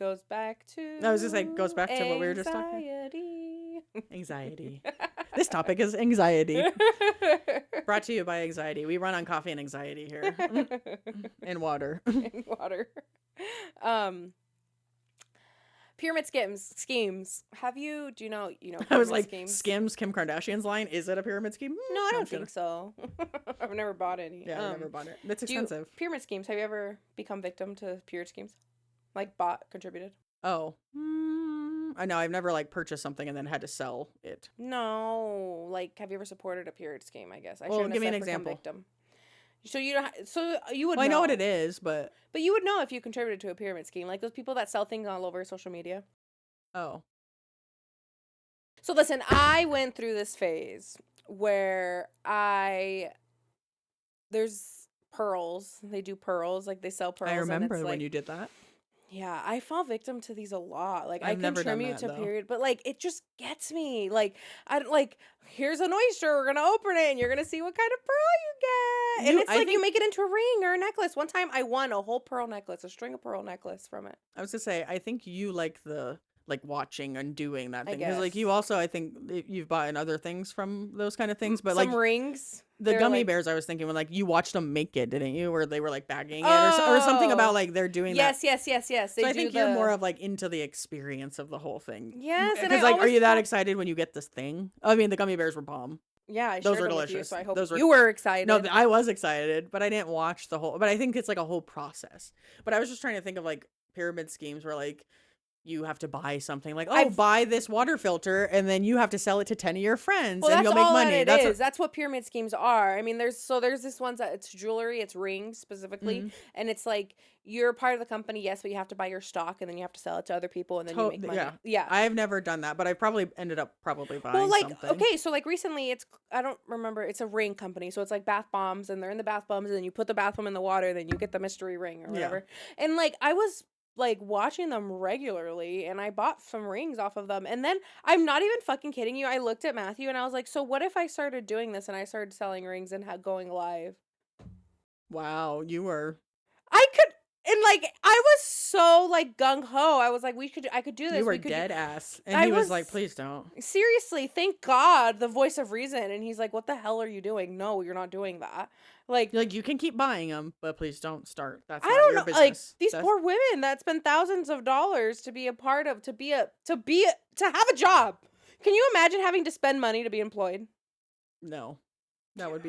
goes back to I was just like, goes back to what we were just talking. Anxiety. This topic is anxiety. Brought to you by anxiety. We run on coffee and anxiety here. And water. And water. Pyramid schemes. Do you know I was like, schemes? Skims, Kim Kardashian's line. Is it a pyramid scheme? No, I don't think so. I've never bought any. Yeah, I've never bought it. It's expensive. Pyramid schemes. Have you ever become victim to pyramid schemes? Like contributed? Oh. I know. I've never like purchased something and then had to sell it. No. Like, have you ever supported a pyramid scheme, I guess? Well, give me an example. Victim. So you don't. So you would. Well, know. I know what it is, but you would know if you contributed to a pyramid scheme, like those people that sell things all over social media. Oh. So listen, I went through this phase where there's pearls. They do pearls, like they sell pearls. I remember and it's when you did that. Yeah, I fall victim to these a lot. Like I've I never done contribute that, to though. period, but like it just gets me. Like here's an oyster, we're gonna open it and you're gonna see what kind of pearl you get. And it's you make it into a ring or a necklace. One time I won a whole pearl necklace, a string of pearl necklace from it. I was gonna say, I think you like the watching and doing that thing. Because like you also, I think you've bought other things from those kind of things, but some like rings. The gummy bears, I was thinking, when like you watched them make it, didn't you? Where they were like bagging it or something about like they're doing that. Yes. So I think you're more of like into the experience of the whole thing. Yes, because like, are you that excited when you get this thing? I mean, the gummy bears were bomb. Yeah, those were delicious. You, so I hope you were excited. No, I was excited, but I didn't watch the whole. But I think it's like a whole process. But I was just trying to think of like pyramid schemes where like you have to buy something like, buy this water filter, and then you have to sell it to 10 of your friends, and you'll make money. That's what pyramid schemes are. I mean, there's this ones that it's jewelry, it's rings specifically, and it's like you're part of the company, yes, but you have to buy your stock, and then you have to sell it to other people, and then you make money. Yeah. I've never done that, but I probably ended up buying something. Okay, so like recently, I don't remember, it's a ring company, so it's like bath bombs, and they're in the bath bombs, and then you put the bath bomb in the water, then you get the mystery ring or whatever, and like I was like watching them regularly and I bought some rings off of them, and then I'm not even fucking kidding you, I looked at Matthew and I was like, so what if I started doing this and I started selling rings and going live? Wow, you were. I could, and like I was so like gung-ho. I was like, I could do this. You were dead ass. And he was like, please don't. Seriously, thank God, the voice of reason. And he's like, what the hell are you doing? No, you're not doing that. Like you can keep buying them, but please don't start. That's not your business. Like these poor women that spend thousands of dollars to be a part of, to have a job. Can you imagine having to spend money to be employed? No, that would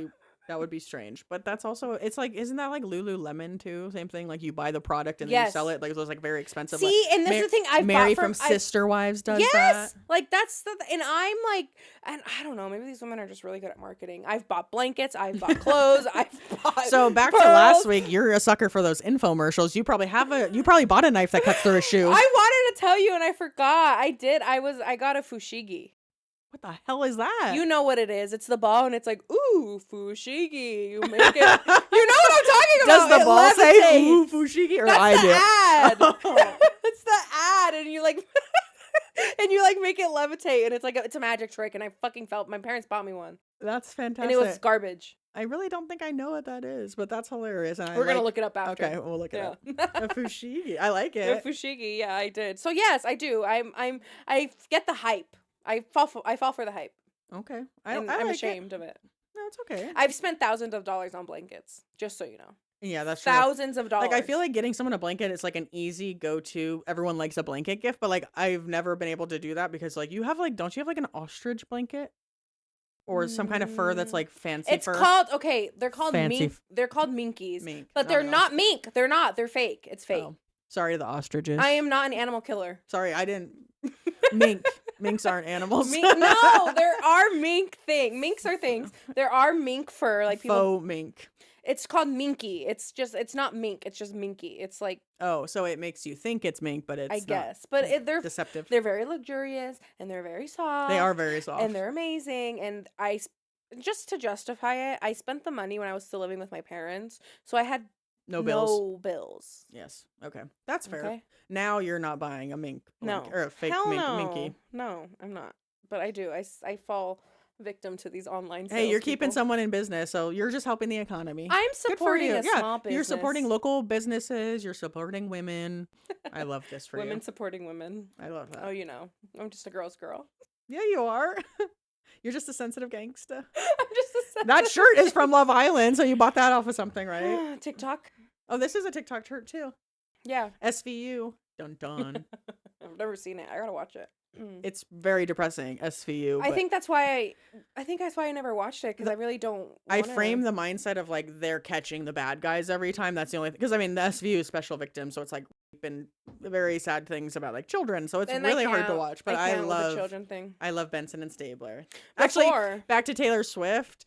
be strange. But that's also, it's like, isn't that like Lululemon too? Same thing. Like you buy the product and then you sell it. Like those like very expensive. See, and this is the thing. Mary from Sister Wives does that. Yes, like that's and I'm like, and I don't know. Maybe these women are just really good at marketing. I've bought blankets. I've bought clothes. I've bought. So back pearls. to last week, you're a sucker for those infomercials. You probably bought a knife that cuts through a shoe. I wanted to tell you and I forgot. I did. I got a fushigi. What the hell is that? You know what it is. It's the ball, and it's like, ooh, fushigi. You make it. You know what I'm talking about. Does the ball say, ooh, fushigi? Or That's I the do? Ad. It's the ad, and you like, make it levitate, and it's like, it's a magic trick, and I fucking felt, my parents bought me one. That's fantastic. And it was garbage. I really don't think I know what that is, but that's hilarious. And We're going to look it up after. Okay, we'll look it up. A fushigi. I like it. A fushigi, yeah, I did. So yes, I do. I get the hype. I fall for the hype. Okay. I'm like ashamed of it. No, it's okay. I've spent thousands of dollars on blankets, just so you know. Yeah, that's true. Thousands of dollars. Like I feel like getting someone a blanket is like an easy go-to. Everyone likes a blanket gift, but like I've never been able to do that because like don't you have like an ostrich blanket? Or some kind of fur that's like fancy it's fur? They're called mink. They're called minkies. Mink. But they're not mink. They're not. They're fake. It's fake. Oh. Sorry to the ostriches. I am not an animal killer. Sorry, I didn't. Mink. Minks aren't animals. No, there are mink things. Minks are things. There are mink fur. Like people. Faux mink. It's called minky. It's not mink. It's just minky. It's like. Oh, so it makes you think it's mink, but it's I guess. But they're deceptive. They're very luxurious and they're very soft. They are very soft. And they're amazing. And just to justify it, I spent the money when I was still living with my parents. So I had no bills. Yes. Okay. That's fair. Okay. Now you're not buying a mink. No. Or a fake minky. No, I'm not. But I do. I fall victim to these online Hey, you're salespeople. keeping someone in business, so you're just helping the economy. I'm supporting a small business. You're supporting local businesses. You're supporting women. I love this for women you. supporting women. I love that. Oh, you know, I'm just a girl's girl. Yeah, you are. You're just a sensitive gangsta. I'm just a sensitive. That shirt is from Love Island, so you bought that off of something, right? TikTok. Oh, this is a TikTok shirt too. Yeah. SVU. Dun dun. I've never seen it. I gotta watch it. It's very depressing. SVU. I think that's why I never watched it, because I really don't. I frame the mindset of like they're catching the bad guys every time. That's the only because I mean the SVU is special victims, so it's like been very sad things about like children. So it's really hard to watch. But I love the children thing. I love Benson and Stabler. Actually, back to Taylor Swift.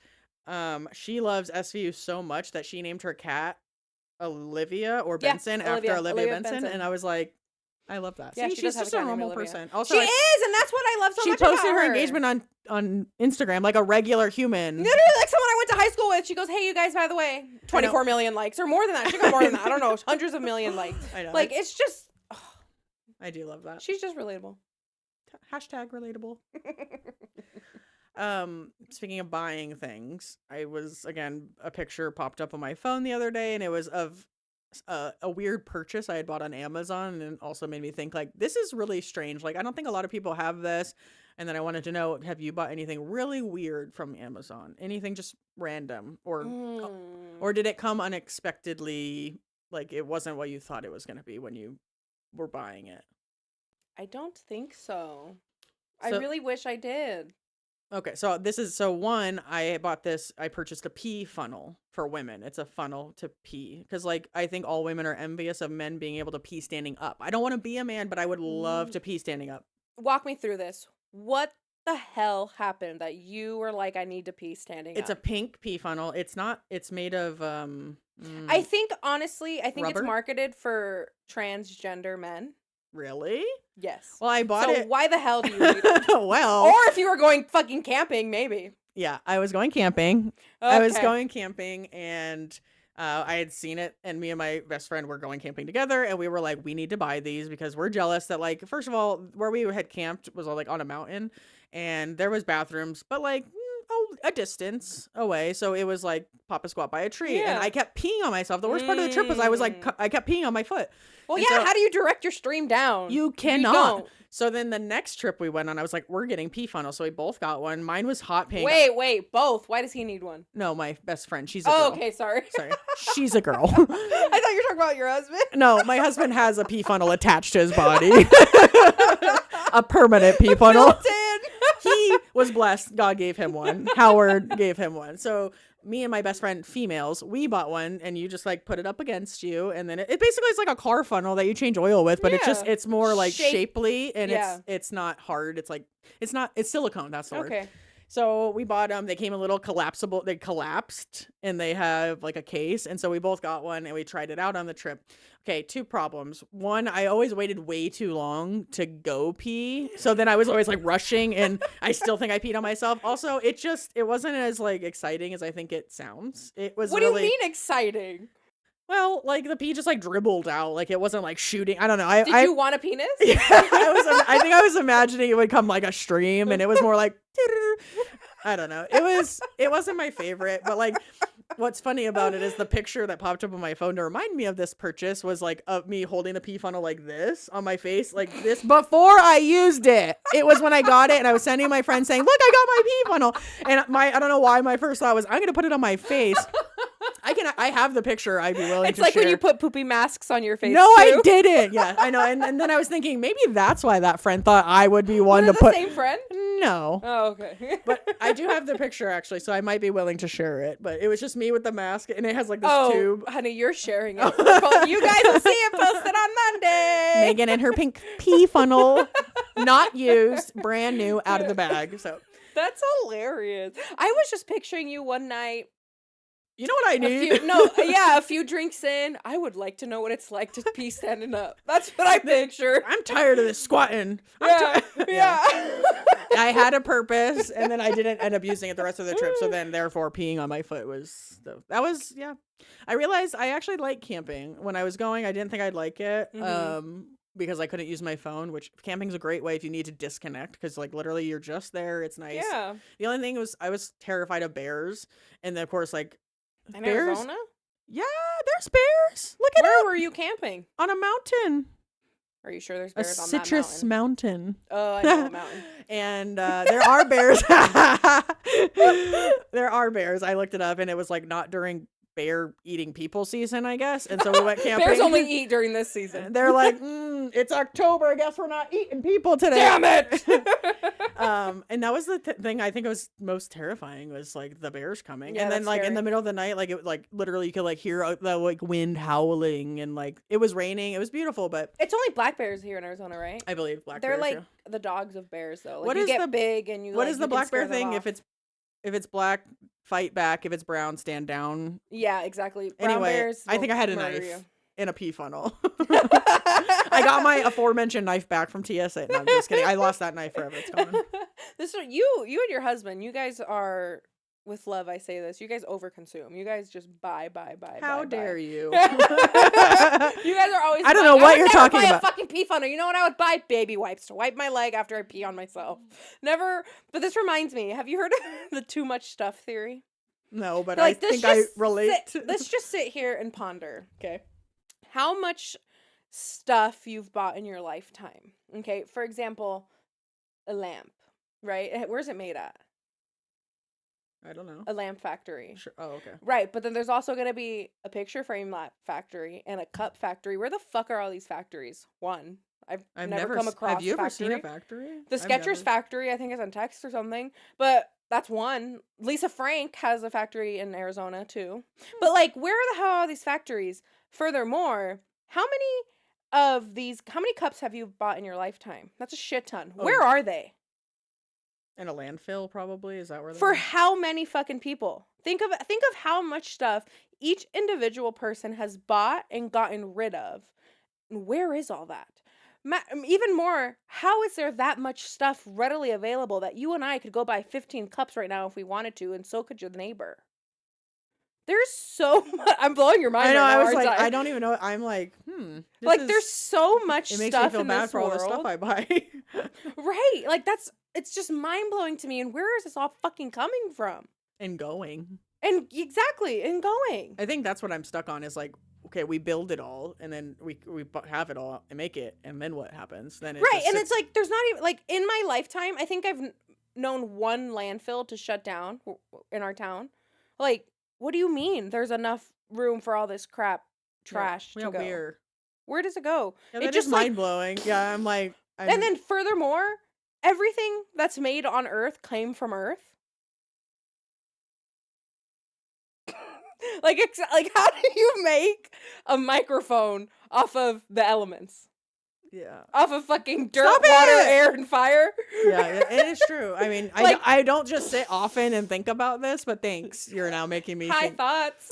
She loves SVU so much that she named her cat Olivia or Benson after Olivia Benson, and I was like, I love that. Yeah, See, she's just a normal person. Also, she is, and that's what I love so much about her. She posted her engagement on Instagram like a regular human. Literally, like someone I went to high school with. She goes, "Hey, you guys, by the way, 24 million likes or more than that. She got more than that. I don't know, hundreds of million likes. I know. Like it's just. Oh, I do love that. She's just relatable. Hashtag relatable. Speaking of buying things, I was again a picture popped up on my phone the other day, and it was of a weird purchase I had bought on Amazon, and it also made me think like this is really strange. Like I don't think a lot of people have this. And then I wanted to know, have you bought anything really weird from Amazon? Anything just random, or did it come unexpectedly? Like it wasn't what you thought it was going to be when you were buying it? I don't think so. I really wish I did. Okay, so one, I purchased a pee funnel for women. It's a funnel to pee because like I think all women are envious of men being able to pee standing up. I don't want to be a man, but I would love to pee standing up. Walk me through this. What the hell happened that you were like, I need to pee standing up? It's a pink pee funnel. It's made of I think honestly, rubber? It's marketed for transgender men. Really? Yes. Well, I bought it. So why the hell do you need it? Well. Or if you were going fucking camping, maybe. Yeah, I was going camping. Okay. I was going camping, and I had seen it, and me and my best friend were going camping together, and we were like, we need to buy these because we're jealous that, like, first of all, where we had camped was like on a mountain, and there was bathrooms, but like a distance away, so it was like pop a squat by a tree, and I kept peeing on myself. The worst part of the trip was I kept peeing on my foot. Well, and how do you direct your stream down? You cannot. So then the next trip we went on, I was like, we're getting pee funnels. So we both got one. Mine was hot pink. Wait, both. Why does he need one? No, my best friend. She's a girl. Okay, sorry. She's a girl. I thought you were talking about your husband. No, my husband has a pee funnel attached to his body. A permanent pee funnel. He was blessed. God gave him one. Howard gave him one. So me and my best friend, females, we bought one, and you just like put it up against you, and then it basically is like a car funnel that you change oil with, but it's more like shapely, and it's not hard. It's like it's silicone. That's the word. Okay. So we bought them. They came a little collapsible. They collapsed, and they have like a case. And so we both got one, and we tried it out on the trip. Okay, 2 problems. One, I always waited way too long to go pee. So then I was always like rushing, and I still think I peed on myself. Also, it wasn't as like exciting as I think it sounds. It was. What do you mean exciting? Well, like the pee just like dribbled out. Like it wasn't like shooting. I don't know. Did you want a penis? Yeah, I think I was imagining it would come like a stream, and it was more like. I don't know. It wasn't my favorite, but like what's funny about it is the picture that popped up on my phone to remind me of this purchase was like of me holding the pee funnel like this on my face, like this before I used it. It was when I got it, and I was sending my friend saying, "Look, I got my pee funnel." And I don't know why my first thought was I'm going to put it on my face. I have the picture. I'd be willing to share. It's like when you put poopy masks on your face. No, too. I didn't. Yeah, I know. And then I was thinking maybe that's why that friend thought I would be one to put. The same friend? No. Oh, okay. But I do have the picture actually, so I might be willing to share it. But it was just me with the mask, and it has like this tube. Honey, you're sharing it. You guys will see it posted on Monday. Megan and her pink pee funnel, not used, brand new, out of the bag. So that's hilarious. I was just picturing you one night. You know what I need? A few drinks in. I would like to know what it's like to pee standing up. That's what I picture. I'm tired of this squatting. Yeah. I had a purpose, and then I didn't end up using it the rest of the trip. So then, therefore, peeing on my foot was. I realized I actually like camping. When I was going, I didn't think I'd like it. Mm-hmm. because I couldn't use my phone, which camping's a great way if you need to disconnect, because like literally you're just there. It's nice. Yeah. The only thing was I was terrified of bears, and then of course like In bears. Arizona? Yeah, there's bears. Look at it. Where were you camping? On a mountain. Are you sure there's bears on citrus that mountain. Oh, I know a mountain. And there are bears. There are bears. I looked it up, and it was like not during bear eating people season, I guess. And so we went camping. Bears only eat during this season. They're like, it's October. I guess we're not eating people today. Damn it! And that was the thing I think was most terrifying, was like the bears coming. Yeah, And then that's like scary. in the middle of the night, like it like literally you could like hear the like wind howling, and like it was raining. It was beautiful, but It's only black bears here in Arizona, right? I believe black They're bears. like Yeah. the dogs of bears, though. Like, What you is get the- big and you. What like, is the you can black bear scare them thing? off. If it's black, fight back. If it's brown, stand down. Yeah, exactly. Brown Anyway, bears I think will I had a murder knife you. in a pea funnel. I got my aforementioned knife back from TSA. No, I'm just kidding. I lost that knife forever. It's gone. This is you and your husband. You guys are, with love, I say this. You guys overconsume. You guys just buy. How dare you? You guys are always. I don't know what you're talking buy about. A fucking pee funnel. You know what I would buy? Baby wipes to wipe my leg after I pee on myself. Never. But this reminds me. Have you heard of the too much stuff theory? No, but Like, I think I relate. Let's just sit here and ponder. Okay. How much stuff you've bought in your lifetime. Okay, for example, a lamp, right? Where's it made at? I don't know. A lamp factory. Sure. Oh, okay. Right, but then there's also going to be a picture frame lamp factory and a cup factory. Where the fuck are all these factories? One, I've never come across. Have you ever factory. seen a factory? The Skechers factory, I think, is on text or something. But that's one. Lisa Frank has a factory in Arizona too. But like, where the hell are these factories? Furthermore, how many cups have you bought in your lifetime? That's a shit ton. Oh. Where are they? In a landfill, probably. Is that where? For how many fucking people? Think of how much stuff each individual person has bought and gotten rid of. And where is all that? Even more, how is there that much stuff readily available that you and I could go buy 15 cups right now if we wanted to, and so could your neighbor? There's so much. I'm blowing your mind. I know. Right now, I was aren't like, I don't even know. I'm like, there's so much It stuff makes me feel in bad this for all the world. stuff I buy. Right. Like, it's just mind blowing to me. And where is this all fucking coming from? And going. And exactly, and going. I think that's what I'm stuck on, is like, okay, we build it all, and then we have it all and make it, and then what happens? Then Right, and it's like, there's not even, like, in my lifetime, I think I've known one landfill to shut down in our town. Like, what do you mean there's enough room for all this crap trash to go? Where does it go? Yeah, It that just is mind blowing. Yeah, I'm like, and then furthermore, everything that's made on Earth came from Earth. Like, how do you make a microphone off of the elements? Yeah. Off of fucking dirt, Stop water, it! air, and fire? Yeah, it is true. I mean, Like- I don't just sit often and think about this, but thanks. You're now making me High think. thoughts.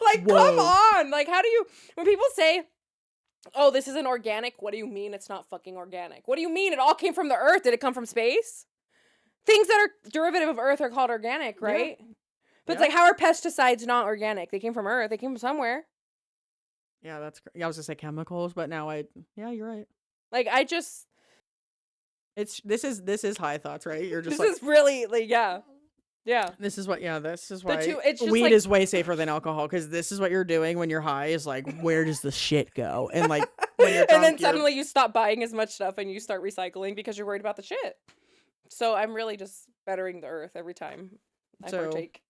Like, Whoa. come on. Like, how do you, when people say, oh, this isn't organic, what do you mean it's not fucking organic? What do you mean it all came from the earth? Did it come from space? Things that are derivative of earth are called organic, right? Yeah. But it's like, how are pesticides not organic? They came from earth. They came from somewhere. Yeah, that's. Yeah, I was gonna say chemicals, but now Yeah, you're right. Like, I just. This is high thoughts, right? You're just This is really, like, yeah. Yeah. This is what. Yeah, this is why it's just weed like, is way safer than alcohol, because this is what you're doing when you're high. Is like, where does the shit go? And like, when you're drunk, and then suddenly you stop buying as much stuff and you start recycling because you're worried about the shit. So I'm really just bettering the earth every time I partake.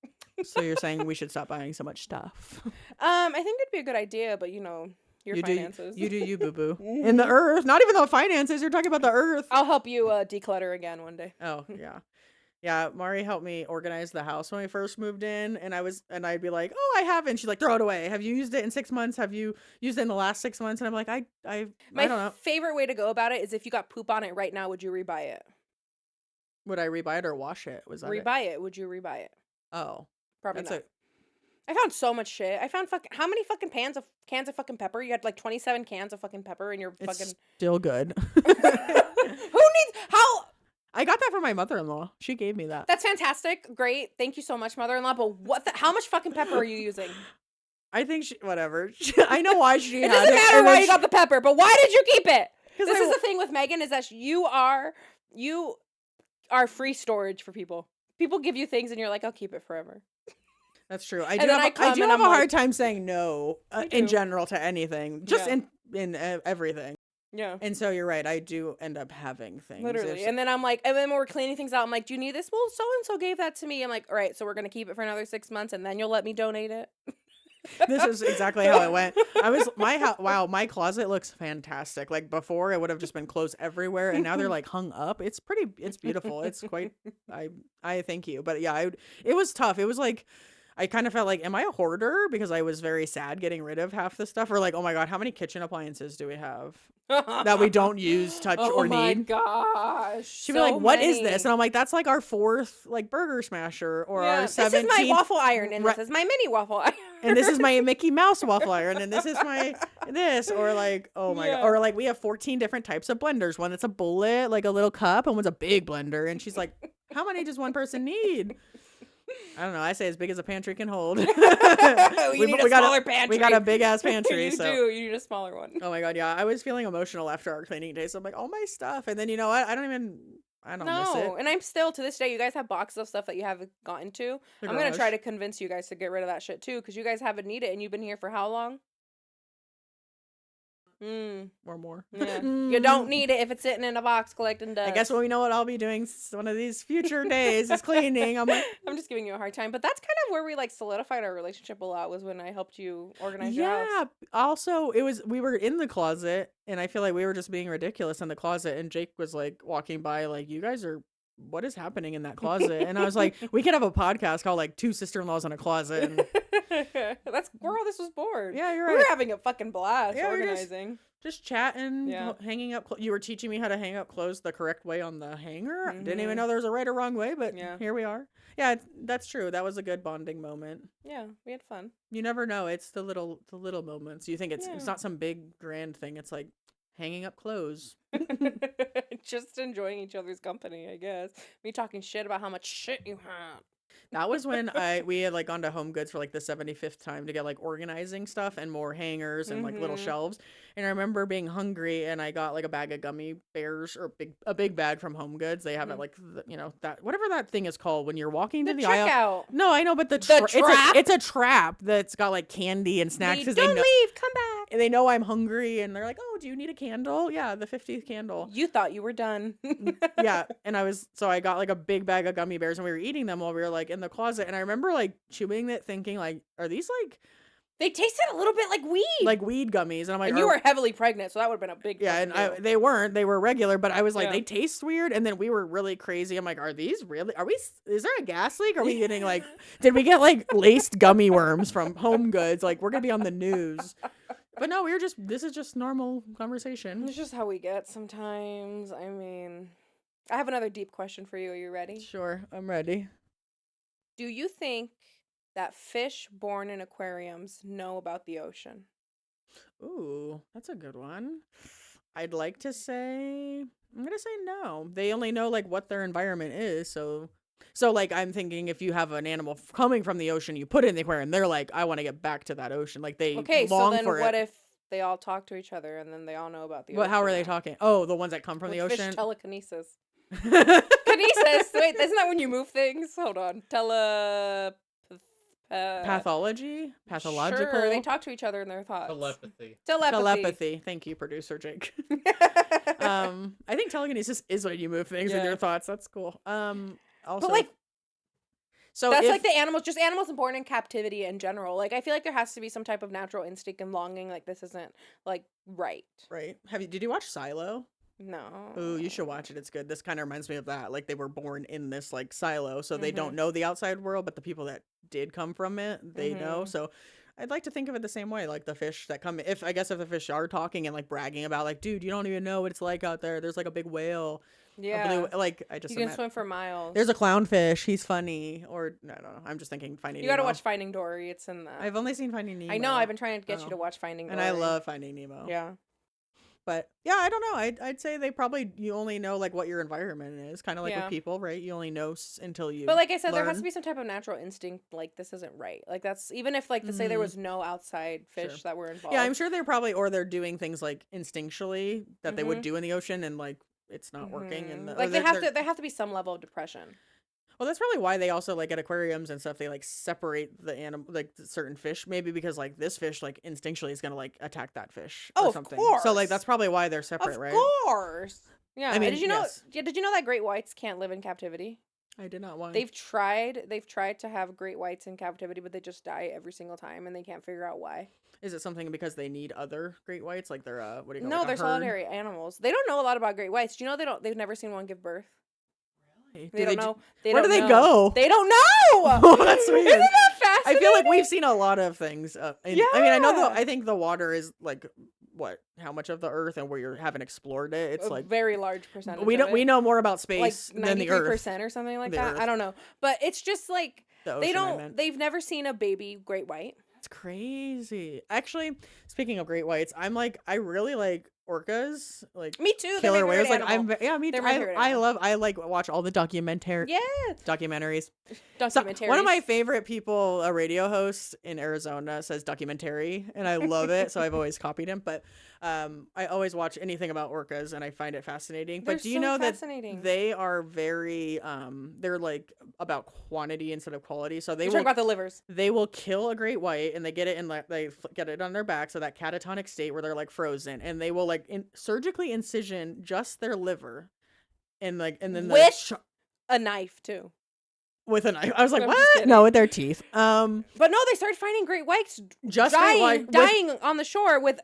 So you're saying we should stop buying so much stuff? I think it'd be a good idea, but your finances. You do you, boo boo. In the earth, not even the finances. You're talking about the earth. I'll help you declutter again one day. Oh yeah, yeah. Mari helped me organize the house when we first moved in, and I'd be like, oh, I haven't. She's like, throw it away. Have you used it in 6 months? Have you used it in the last 6 months? And I'm like, I don't know. My favorite way to go about it is if you got poop on it right now, would you rebuy it? Would I rebuy it or wash it? Was that rebuy it? Would you rebuy it? Oh, probably that's not. I found so much shit. I found how many fucking cans of fucking pepper? You had like 27 cans of fucking pepper in your It's fucking. still good. Who needs how? I got that from my mother-in-law. She gave me that. That's fantastic. Great. Thank you so much, mother-in-law. But how much fucking pepper are you using? I think whatever. I know why she It had doesn't it. matter why you got the pepper, but why did you keep it? This is the thing with Megan is that you are free storage for people. People give you things and you're like, I'll keep it forever. That's true. I do have a hard time saying no in general to anything, just in everything. Yeah. And so you're right. I do end up having things. Literally. And then I'm like, and then when we're cleaning things out, I'm like, do you need this? Well, so-and-so gave that to me. I'm like, all right, so we're going to keep it for another 6 months and then you'll let me donate it. This is exactly how it went. Wow, my closet looks fantastic. Like before it would have just been clothes everywhere and now they're like hung up. It's beautiful. It's quite, I thank you. But yeah, it was tough. It was like, I kind of felt like, am I a hoarder? Because I was very sad getting rid of half the stuff. Or like, oh my God, how many kitchen appliances do we have that we don't use, touch, or need? Oh my gosh. She'd be like, what is this? And I'm like, that's like our 4th like burger smasher or our 17th. This is my waffle iron and this is my mini waffle iron. And this is my Mickey Mouse waffle iron and this is my this. Or like, oh my God. Or like we have 14 different types of blenders. One that's a bullet, like a little cup, and one's a big blender. And she's like, how many does one person need? I don't know. I say as big as a pantry can hold. We need a smaller pantry. We got a big ass pantry. You do. You need a smaller one. Oh my God, yeah. I was feeling emotional after our cleaning day, so I'm like, all my stuff. And then you know what? I don't miss it. And I'm still to this day. You guys have boxes of stuff that you haven't gotten to. I'm gonna try to convince you guys to get rid of that shit too, because you guys haven't needed it, and you've been here for how long? Or more. Yeah. You don't need it if it's sitting in a box collecting dust. I guess we know what I'll be doing one of these future days is cleaning. I'm just giving you a hard time, but that's kind of where we like solidified our relationship a lot, was when I helped you organize your house. Yeah. Also, we were in the closet and I feel like we were just being ridiculous in the closet, and Jake was like walking by like, you guys are, what is happening in that closet? And I was like, we could have a podcast called like Two Sister-in-Laws in a Closet. And this was bored. Yeah, you're right. We were having a fucking blast organizing. Just chatting, hanging up. You were teaching me how to hang up clothes the correct way on the hanger. Didn't even know there was a right or wrong way, but here we are. Yeah, that's true. That was a good bonding moment. Yeah, we had fun. You never know. It's the little moments. You think it's not some big grand thing. It's like hanging up clothes. Just enjoying each other's company, I guess. Me talking shit about how much shit you had. That was when we had like gone to Home Goods for like the 75th time to get like organizing stuff and more hangers and like little shelves. And I remember being hungry and I got like a bag of gummy bears, or a big bag from Home Goods. They have it like that, whatever that thing is called when you're walking to the aisle. No, I know, but the trap. It's a trap that's got like candy and snacks. Don't leave, come back. And they know I'm hungry and they're like, oh, do you need a candle? Yeah, the 50th candle. You thought you were done. Yeah, and I got like a big bag of gummy bears and we were eating them while we were like in the closet, and I remember like chewing it thinking like, are these like, they tasted a little bit like weed. Like weed gummies. And I'm like, and you were heavily pregnant, so that would have been a big deal. They were regular, but I was like, they taste weird. And then we were really crazy. I'm like, is there a gas leak? Are we getting like, did we get like laced gummy worms from Home Goods? Like we're going to be on the news. But no, this is just normal conversation. It's just how we get sometimes. I mean, I have another deep question for you. Are you ready? Sure, I'm ready. Do you think that fish born in aquariums know about the ocean? Ooh, that's a good one. I'd like to say, I'm going to say no. They only know like what their environment is. So like I'm thinking if you have an animal coming from the ocean, you put it in the aquarium, they're like, I want to get back to that oceon. Like they long for it. Okay, so then what if they all talk to each other and then they all know about the ocean? How are they talking? Oh, the ones that come from the ocean? Fish telekinesis. Kinesis. Wait, isn't that when you move things? Hold on. Pathology? Pathological? Sure, they talk to each other in their thoughts. Telepathy. Thank you, producer Jake. I think telekinesis is when you move things in your thoughts. That's cool. Also, but like, so that's like the animals, just animals born in captivity in general. Like, I feel like there has to be some type of natural instinct and longing. Like, this isn't like right. Right. Did you watch Silo? No. Ooh, you should watch it. It's good. This kind of reminds me of that. Like they were born in this like silo, so they don't know the outside world, but the people that did come from it, they know. So I'd like to think of it the same way, like the fish that come. If the fish are talking and like bragging about like, dude, you don't even know what it's like out there. There's like a big whale. Yeah. You can swim for miles. There's a clownfish. He's funny. Or I don't know. I'm just thinking Finding Nemo. You gotta watch Finding Dory. It's in that. I've only seen Finding Nemo. I know. I've been trying to get you to watch Finding Dory. And I love Finding Nemo. Yeah. But yeah, I don't know. I'd say they probably, you only know like what your environment is, kind of like with people, right? You only know until you. But like I said, there has to learn. be some type of natural instinct. Like this isn't right. Like that's even if like to say there was no outside fish that were involved. Yeah, I'm sure they're probably, or they're doing things like instinctually that they would do in the ocean, and like it's not working, and like they have to. There have to be some level of depression. Well, that's probably why they also like at aquariums and stuff. They like separate the animal, like certain fish, maybe because like this fish like instinctually is gonna like attack that fish or something. Of course. So like that's probably why they're separate, right? Of course. Yeah. I mean, did you know? Yes. Yeah. Did you know that great whites can't live in captivity? I did not want. They've tried. They've tried to have great whites in captivity, but they just die every single time, and they can't figure out why. Is it something because they need other great whites, like they're what do you call No, like they're solitary animals. They don't know a lot about great whites. Do you know they don't? They've never seen one give birth. They don't know. Where do they go? They don't know. Oh, that's weird. Isn't that fascinating? I feel like we've seen a lot of things. I mean, I know I think the water is like how much of the Earth, and where you haven't explored it. It's like very large percentage. We know more about space like than the Earth, 93% or something like that. Earth. I don't know, but it's just like ocean, they've never seen a baby great white. It's crazy. Actually, speaking of great whites, I really like orcas, like me too. Killer whales. Like me too. I like watch all the documentaries. So, one of my favorite people, a radio host in Arizona, says documentary, and I love it. So I've always copied him. But I always watch anything about orcas, and I find it fascinating. But do you know that they are very they're like about quantity instead of quality. So they will talk about the livers. They will kill a great white, and they get it in they get it on their back, so that catatonic state where they're like frozen, and they will like surgically incision just their liver, and then with a knife too. With a knife. I was like, what? No, with their teeth. But no, they started finding great whites just dying on the shore with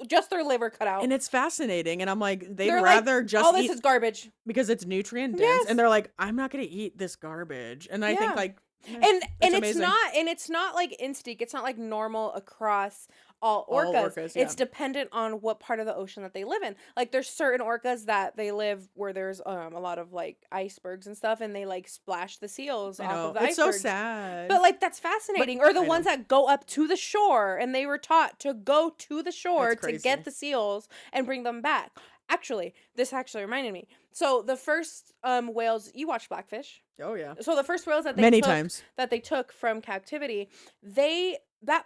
just their liver cut out. And it's fascinating. And I'm like, they'd rather just all this is garbage. Because it's nutrient dense. And they're like, I'm not going to eat this garbage. And I think like... And it's not like instinct. It's not like normal across all orcas. It's dependent on what part of the ocean that they live in. Like there's certain orcas that they live where there's a lot of like icebergs and stuff, and they like splash the seals off of the icebergs. It's so sad. But like that's fascinating. Or the ones that go up to the shore, and they were taught to go to the shore to get the seals and bring them back. Actually, this reminded me. So the first whales, you watched Blackfish. Oh yeah. So the first whales that they took from captivity, that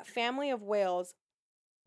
family of whales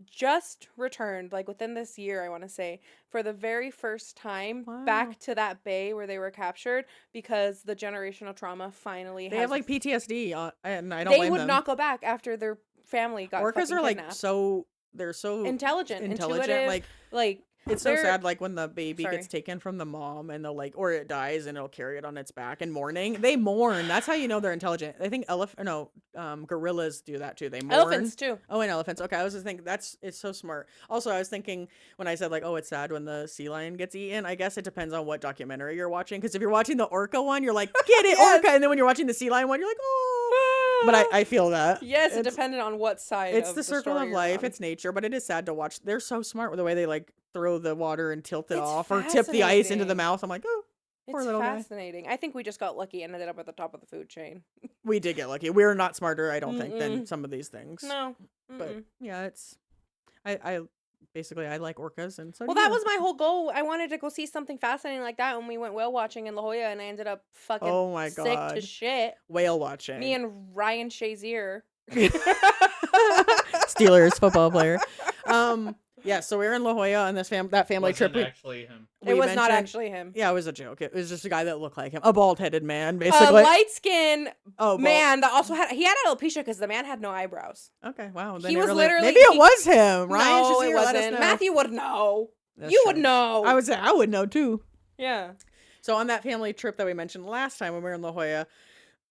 just returned like within this year, I want to say, for the very first time back to that bay where they were captured, because the generational trauma finally they have like PTSD, and I don't blame them. They would not go back after their family got orcas are kidnapped. Like they're so intelligent, intuitive, like it's so sad, like when the baby gets taken from the mom and they'll like, or it dies and it'll carry it on its back and mourning. They mourn. That's how you know they're intelligent. I think gorillas do that too. They mourn. Elephants too. Oh, and elephants. Okay, I was just thinking it's so smart. Also, I was thinking when I said like, oh, it's sad when the sea lion gets eaten. I guess it depends on what documentary you're watching. Because if you're watching the orca one, you're like, get it, orca, and then when you're watching the sea lion one, you're like, oh. But I feel that. Yes, it depended on what side. It's the circle of life. It's nature, but it is sad to watch. They're so smart with the way they like throw the water and tilt it off, or tip the ice into the mouth. I'm like, oh, poor little guy. It's fascinating. I think we just got lucky and ended up at the top of the food chain. We did get lucky. We're not smarter, I don't think, than some of these things. No. But yeah, I basically I like orcas, and so that was my whole goal. I wanted to go see something fascinating like that when we went whale watching in La Jolla, and I ended up fucking sick to shit. Whale watching. Me and Ryan Shazier. Steelers football player. Yeah, so we were in La Jolla on that family trip. Actually him. It was not actually him. Yeah, it was a joke. It was just a guy that looked like him, a bald-headed man, basically. A light-skinned man that also had alopecia because the man had no eyebrows. Okay, wow. Then he was literally maybe it was him. Ryan, no, it wasn't. Matthew would know. Would know. I would know too. Yeah. So on that family trip that we mentioned last time when we were in La Jolla,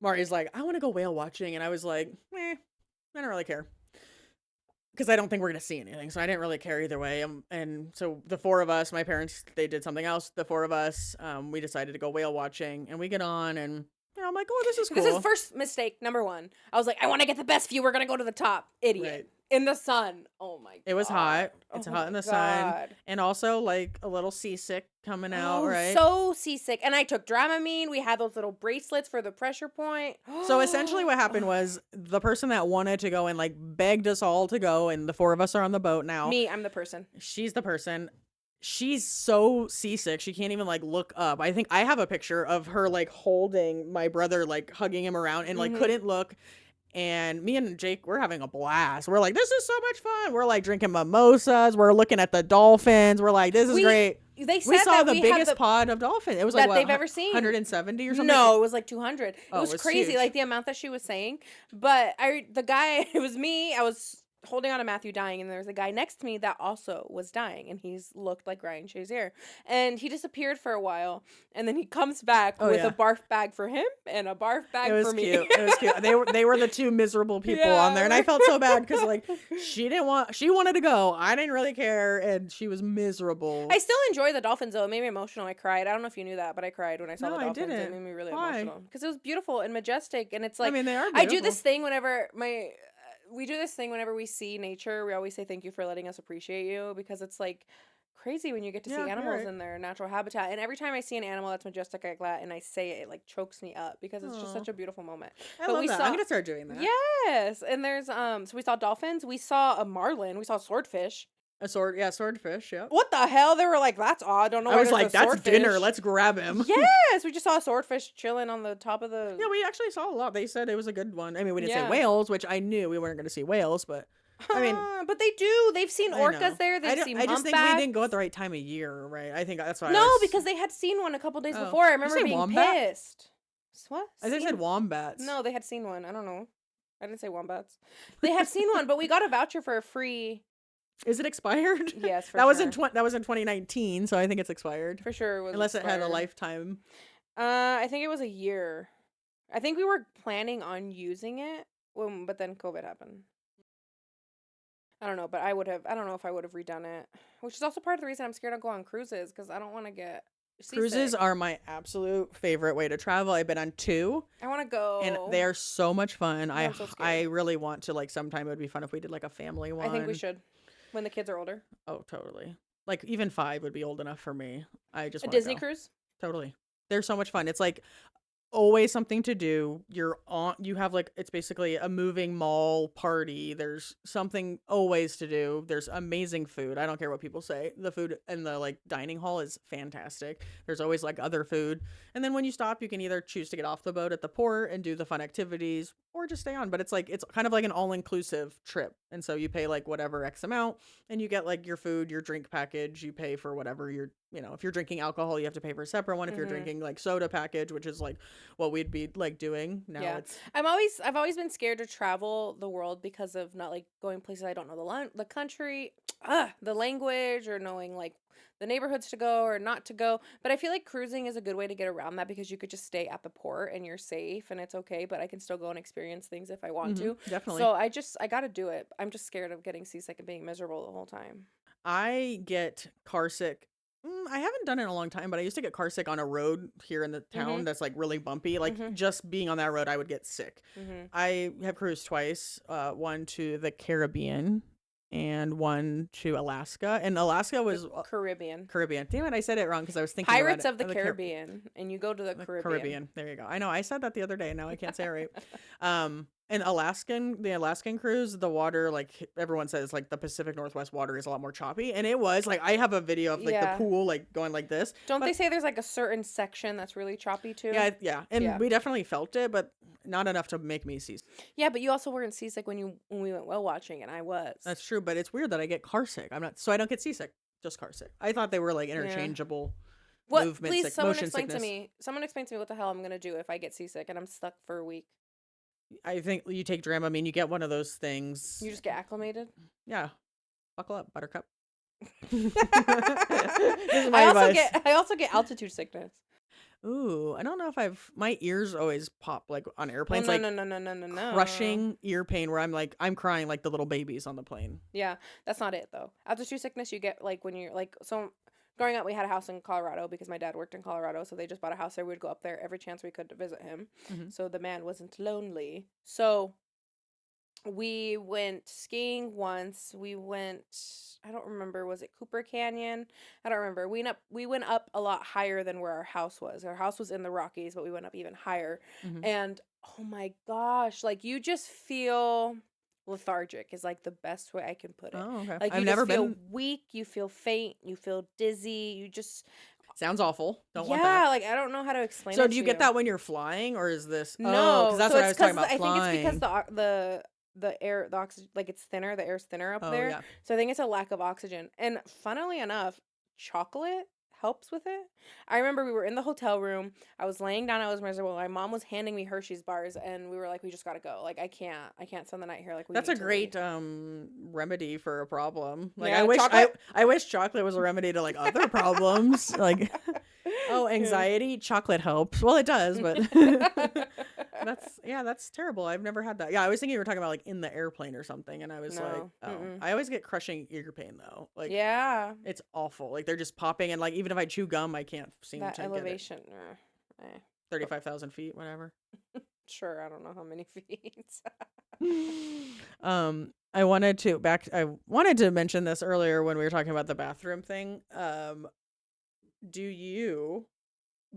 Mari's like, I want to go whale watching, and I was like, I don't really care. Because I don't think we're going to see anything. So I didn't really care either way. And so the four of us, my parents, they did something else. The four of us, we decided to go whale watching. And we get on and, I'm like, oh, this is cool. This is first mistake, number one. I was like, I want to get the best view. We're going to go to the top. Idiot. Right. In the sun. Oh my It was god. hot. It's Oh hot in my the sun. god. And also, like, a little seasick coming out, Oh, right? so seasick. And I took Dramamine. We had those little bracelets for the pressure point. So essentially what happened Oh, was the person that wanted to go and like begged us all to go, and the four of us are on the boat now. me, I'm the person. She's the person. She's so seasick. She can't even like look up. I think I have a picture of her like holding my brother, like hugging him around and like Mhm. couldn't look. And me and Jake, we're having a blast. We're like, this is so much fun. We're like drinking mimosas. We're looking at the dolphins. We're like, this is great. They We said saw that the we had biggest pod of dolphin. It was like that what, they've ever seen. 170 or something? No, it was like 200. Oh, It it was was crazy, huge. like the amount that she was saying. But the guy, it was me. I was holding on to Matthew dying, and there was a guy next to me that also was dying, and he's looked like Ryan Shazier. And he disappeared for a while, and then he comes back with a barf bag for him and a barf bag for me. Cute. It was cute. They were the two miserable people on there, and I felt so bad because like she wanted to go. I didn't really care, and she was miserable. I still enjoy the dolphins though. It made me emotional. I cried. I don't know if you knew that, but I cried when I saw No, the I dolphins. It didn't. made me really Why? emotional because it was beautiful and majestic, and it's like I mean, they are I beautiful. do this thing whenever we do this thing whenever we see nature. We always say thank you for letting us appreciate you because it's like crazy when you get to see Yeah, you're animals right. in their natural habitat. And every time I see an animal that's majestic like that and I say it, it like chokes me up because it's just Aw. such a beautiful moment. I But love we that. saw I'm gonna start doing that. yes, and there's so we saw dolphins, we saw a marlin, we saw swordfish. A swordfish. Yep. What the hell? They were like, that's odd. Don't know. I Why was there's like, a that's swordfish. dinner. Let's grab him. Yes, we just saw a swordfish chilling on the top of the. Yeah, we actually saw a lot. They said it was a good one. I mean, we didn't say Yeah. whales, which I knew we weren't going to see whales, but I mean, but they do. They've seen I know. orcas there. They've seen I just think we humpbacks. didn't go at the right time of year, right? I think that's why. No, I was, because they had seen one a couple days Oh. before. I Did you remember say being wombat? pissed. What? I think I said wombats. No, they had seen one. I don't know. I didn't say wombats. They had seen one, but we got a voucher for a free. Is it expired? Yes, for that was sure. that was in 2019, so I think it's expired. For sure, it was Unless it had a expired. lifetime. I think it was a year. I think we were planning on using it, but then COVID happened. I don't know, but I don't know if I would have redone it. Which is also part of the reason I'm scared to go on cruises, because I don't want to get seasick. Cruises are my absolute favorite way to travel. I've been on 2. I want to go. And they are so much fun. I'm so scared. I really want to, like, sometime it would be fun if we did like a family one. I think we should. When the kids are older. Oh, totally. Like even 5 would be old enough for me. I just A wanna Disney go. cruise? Totally. They're so much fun. It's like always something to do. You have like it's basically a moving mall party. There's something always to do. There's amazing food. I don't care what people say. The food in the like dining hall is fantastic. There's always like other food. And then when you stop, you can either choose to get off the boat at the port and do the fun activities or just stay on. But it's kind of like an all-inclusive trip. And so you pay like whatever X amount and you get like your food, your drink package, you pay for whatever if you're drinking alcohol, you have to pay for a separate one. If you're drinking like soda package, which is like what we'd be like doing now. Yeah. It's I've always been scared to travel the world because of not like going places I don't know the country, the language, or knowing like the neighborhoods to go or not to go. But I feel like cruising is a good way to get around that because you could just stay at the port and you're safe and it's okay, but I can still go and experience things if I want to. definitely. So I got to do it. I'm just scared of getting seasick and being miserable the whole time. I get car sick. I haven't done it in a long time, but I used to get car sick on a road here in the town that's like really bumpy. Like just being on that road, I would get sick. I have cruised twice, one to the Caribbean and one to Alaska. And Alaska was Caribbean. Damn it, I said it wrong because I was thinking Pirates about of the Caribbean, and you go to the Caribbean. There you go. I know I said that the other day, and now I can't say it right. And the Alaskan cruise, the water, like everyone says, like the Pacific Northwest water is a lot more choppy, and it was like I have a video of like the pool like going like this. Don't they say there's like a certain section that's really choppy too? Yeah, and we definitely felt it, but not enough to make me seasick. Yeah, but you also weren't seasick when we went whale watching, and I was. That's true, but it's weird that I get car sick. I don't get seasick, just car sick. I thought they were like interchangeable. What? Movement Please, sick, someone motion explain sickness. to me. Someone explain to me what the hell I'm gonna do if I get seasick and I'm stuck for a week. I think you take Dramamine, you get one of those things. You just get acclimated. Yeah, buckle up, Buttercup. This is my advice. I also get altitude sickness. Ooh, I don't know if my ears always pop like on airplanes, no, like no. crushing ear pain where I'm crying like the little babies on the plane. Yeah, that's not it though. Altitude sickness you get like when you're like so. Growing up, we had a house in Colorado because my dad worked in Colorado, so they just bought a house there. We'd go up there every chance we could to visit him, so the man wasn't lonely. So We went skiing once. We went, I don't remember, was it Cooper Canyon? I don't remember. We went up a lot higher than where our house was. Our house was in the Rockies, but we went up even higher. Hmm. And oh my gosh, like you just feel lethargic is like the best way I can put it. Oh, okay. Like I've you just never feel been. weak, you feel faint, you feel dizzy, you just Sounds awful. Don't want yeah, that. like I don't know how to explain So it do you to get you. that when you're flying, or is this? Oh, because No, that's so what I it's was talking because about I think it's because flying. the air the oxygen like it's thinner, the air's thinner up Oh there. yeah. So I think it's a lack of oxygen. And funnily enough, chocolate helps with it. I remember we were in the hotel room. I was laying down. I was miserable. My mom was handing me Hershey's bars, and we were like, "We just gotta go. Like, I can't spend the night here. Like, we That's need a to leave." great remedy for a problem. Like Yeah, chocolate. I wish chocolate was a remedy to like other problems. Like oh, Yeah. anxiety, chocolate helps. Well, it does, but that's terrible. I've never had that. Yeah, I was thinking you were talking about like in the airplane or something, and I was like, No. oh, Mm-mm. I always get crushing ear pain though. Like Yeah, it's awful. Like they're just popping, and like even if I chew gum, I can't seem that to get it. elevation. 35,000 feet, whatever. Sure, I don't know how many feet. I wanted to mention this earlier when we were talking about the bathroom thing. Do you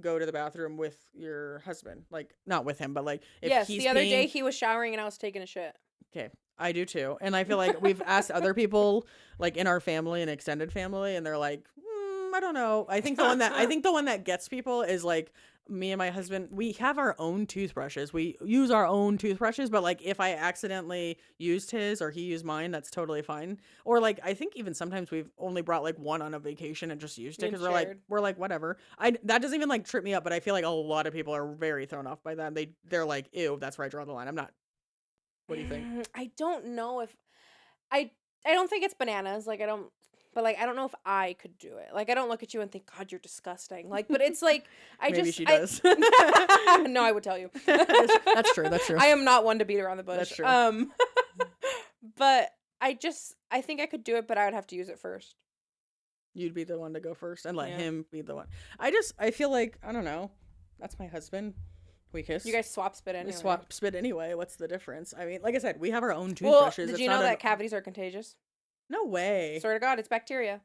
go to the bathroom with your husband? Like not with him, but like if Yes, he's the other day peeing. he was showering and I was taking a shit. Okay, I do too. And I feel like we've asked other people like in our family and extended family, and they're like, I don't know. I think the one that gets people is like me and my husband. We have our own toothbrushes. We use our own toothbrushes, but like if I accidentally used his or he used mine, that's totally fine. Or like I think even sometimes we've only brought like one on a vacation and just used it And because shared. we're like whatever. I that doesn't even like trip me up, but I feel like a lot of people are very thrown off by that. They're like, ew, that's where I draw the line. I'm not. What do you think? I don't know if I I don't think it's bananas. Like I don't but like I don't know if I could do it. Like I don't look at you and think, God, you're disgusting. Like, but it's like Maybe she I does. no, I would tell you. That's true. That's true. I am not one to beat around the bush. That's true. But I think I could do it, but I would have to use it first. You'd be the one to go first and let Yeah. him be the one. I feel like, I don't know. That's my husband. We kiss. You guys swap spit We anyway. swap spit anyway. What's the difference? I mean, like I said, we have our own Well, toothbrushes. did It's you not know that cavities are contagious? No way. Swear to God, it's bacteria.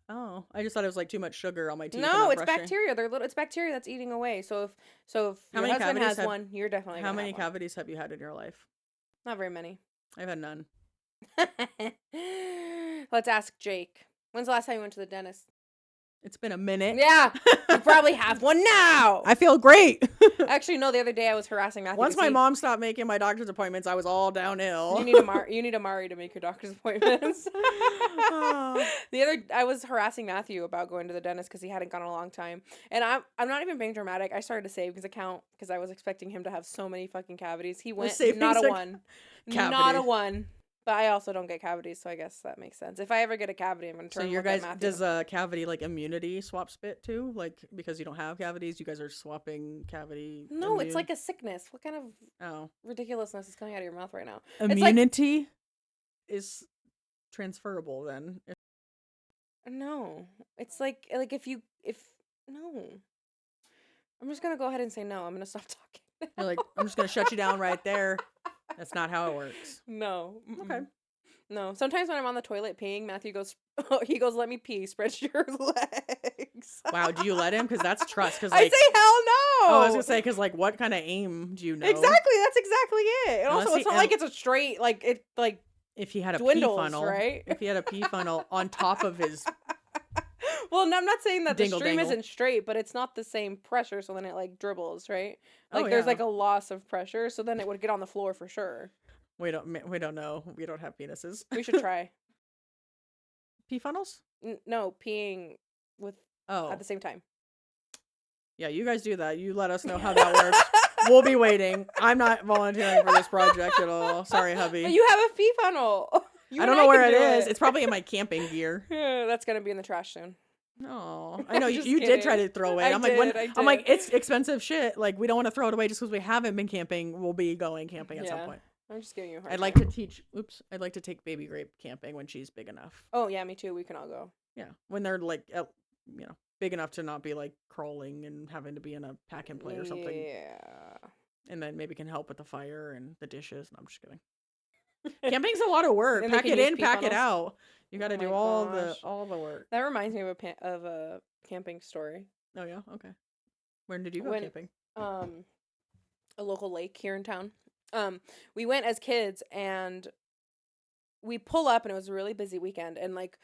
Oh, I just thought it was like too much sugar on my teeth. No, And it's not brushing. bacteria. It's bacteria that's eating away. So if How your many husband cavities has one, you're definitely How gonna many have one. cavities have you had in your life? Not very many. I've had none. Let's ask Jake. When's the last time you went to the dentist? It's been a minute. Yeah, you probably have one now. I feel great. Actually, no. The other day I was harassing Matthew. Once my mom stopped making my doctor's appointments, I was all downhill. You need a Mari to make your doctor's appointments. Oh. I was harassing Matthew about going to the dentist because he hadn't gone in a long time, and I'm not even being dramatic. I started a savings account because I was expecting him to have so many fucking cavities. He went not a one, not a one. But I also don't get cavities, so I guess that makes sense. If I ever get a cavity, I'm gonna turn. So and your look at guys Matthew. does a cavity like immunity swap spit too? Like because you don't have cavities, you guys are swapping cavity. No, it's like a sickness. What kind of ridiculousness is coming out of your mouth right now? Immunity is transferable then. No, it's like if no. I'm just gonna go ahead and say no. I'm gonna stop talking. You're like, I'm just gonna shut you down right there. That's not how it works. No. Okay. No. Sometimes when I'm on the toilet peeing, Matthew goes, he goes, "Let me pee. Spread your legs." Wow. Do you let him? Because that's trust. Because I like, say hell no. oh, I was gonna say because like, what kind of aim do you know? Exactly. That's exactly it. And also, Unless it's not like it's a straight like it like if he had a dwindles, pee funnel, right? If he had a pee funnel on top of his. Well, no, I'm not saying that Dingle the stream dangle. isn't straight, but it's not the same pressure, so then it like dribbles, right? Like Oh, there's yeah. like a loss of pressure, so then it would get on the floor for sure. We don't know. We don't have penises. We should try. Pee funnels? No, peeing with at the same time. Yeah, you guys do that. You let us know how that works. We'll be waiting. I'm not volunteering for this project at all. Sorry, hubby. But you have a pee funnel. I don't know where it is. It's probably in my camping gear. Yeah, that's gonna be in the trash soon. No, I know Just you did try kidding. to throw it. I I'm like, did. I'm like, it's expensive shit. Like, we don't want to throw it away just because we haven't been camping. We'll be going camping at some point. I'm just giving you a hard I'd like time. to teach. I'd like to take baby grape camping when she's big enough. Oh yeah, me too. We can all go. Yeah, when they're like, big enough to not be like crawling and having to be in a pack and play or something. Yeah. And then maybe can help with the fire and the dishes. No, I'm just kidding. Camping's a lot of work. And Pack it in, pack it out. You got to do all the work. That reminds me of a camping story. Oh yeah, okay. When did you go camping? A local lake here in town. We went as kids, and we pull up, and it was a really busy weekend, and like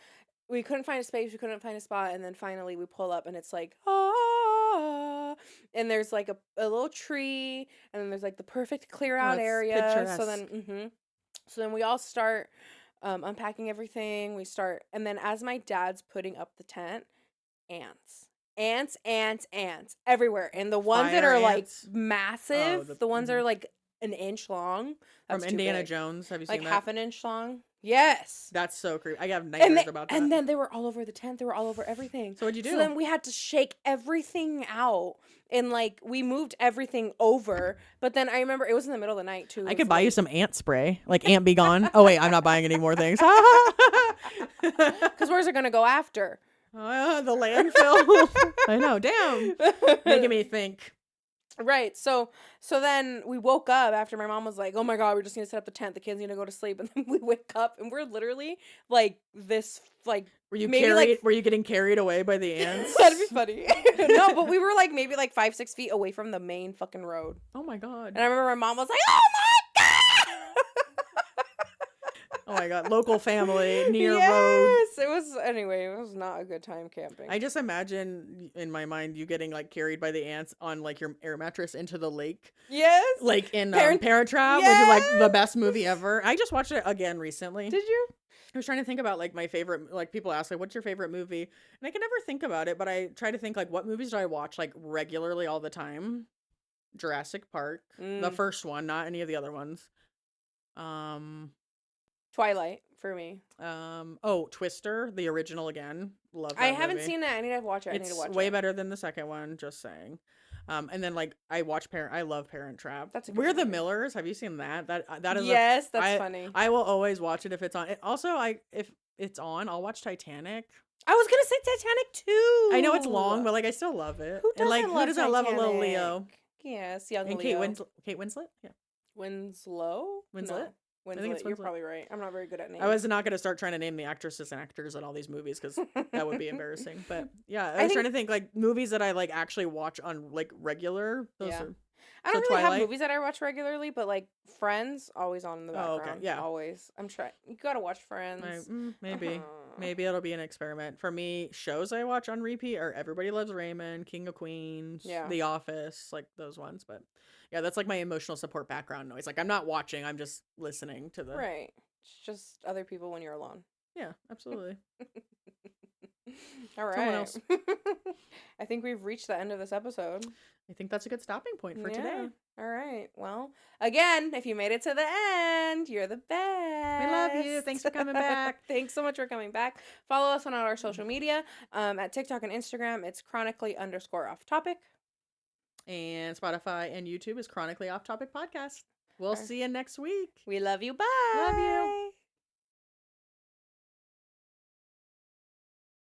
we couldn't find a space, we couldn't find a spot, and then finally we pull up, and it's like, ah, and there's like a little tree, and then there's like the perfect clear out area. Picturesque. So then we all start unpacking everything. And then as my dad's putting up the tent, ants everywhere, and the ones that are like massive, the ones that are like an inch long. From Indiana Jones. Have you seen like that? half an inch long? Yes. That's so creepy. I have nightmares about that. And then they were all over the tent. They were all over everything. So what'd you do? So then we had to shake everything out. And like we moved everything over. But then I remember it was in the middle of the night too. I could buy you some ant spray. Like Ant Be Gone. Oh wait, I'm not buying any more things. Because where's it gonna go after? The landfill. I know. Damn. Making me think. Right. So then we woke up after my mom was like, "Oh my God, we're just gonna set up the tent. The kids need to go to sleep." And then we wake up and we're literally like this, like. Were you carried? Were you getting carried away by the ants? That'd be funny. No, but we were like maybe like 5-6 feet away from the main fucking road. Oh my God. And I remember my mom was like, "Oh my God." Oh my God, local family near road. Yes, it was not a good time camping. I just imagine in my mind you getting like carried by the ants on like your air mattress into the lake. Yes. Like in Parent Trap, which is like the best movie ever. I just watched it again recently. Did you? I was trying to think about like my favorite, like people ask like, what's your favorite movie? And I can never think about it, but I try to think like what movies do I watch like regularly all the time? Jurassic Park, the first one, not any of the other ones. Twilight for me. Twister, the original again. Love that I haven't movie. seen it. I need to watch it. It's way better than the second one, just saying. And then like I love Parent Trap. That's We're the Millers. Have you seen that? That is yes, that's funny. I will always watch it if it's on. Also, if it's on, I'll watch Titanic. I was gonna say Titanic too. I know it's long, but like I still love it. Who doesn't love a little Leo? Yes, young and Leo. Kate Winslet. Yeah. Winslow. No. Winslet. I think it's You're Winslet. probably right. I'm not very good at names. I was not going to start trying to name the actresses and actors in all these movies because that would be embarrassing. But yeah, I was trying to think like movies that I like actually watch on like regular. I don't really have movies that I watch regularly, but like Friends always on in the background. Oh, okay. Yeah, always. I'm trying. You gotta watch Friends. Maybe it'll be an experiment for me. Shows I watch on repeat are Everybody Loves Raymond, King of Queens, The Office, like those ones. But yeah, that's like my emotional support background noise. Like I'm not watching, I'm just listening to the. Right. It's just other people when you're alone. Yeah, absolutely. All right. Someone else. I think we've reached the end of this episode. I think that's a good stopping point for today. All right. Well, again, if you made it to the end, you're the best. We love you. Thanks for coming back. Thanks so much for coming back. Follow us on all our social media. At TikTok and Instagram, it's chronically_off-topic. And Spotify and YouTube is Chronically Off Topic Podcast. We'll see you next week. We love you. Bye. Love you.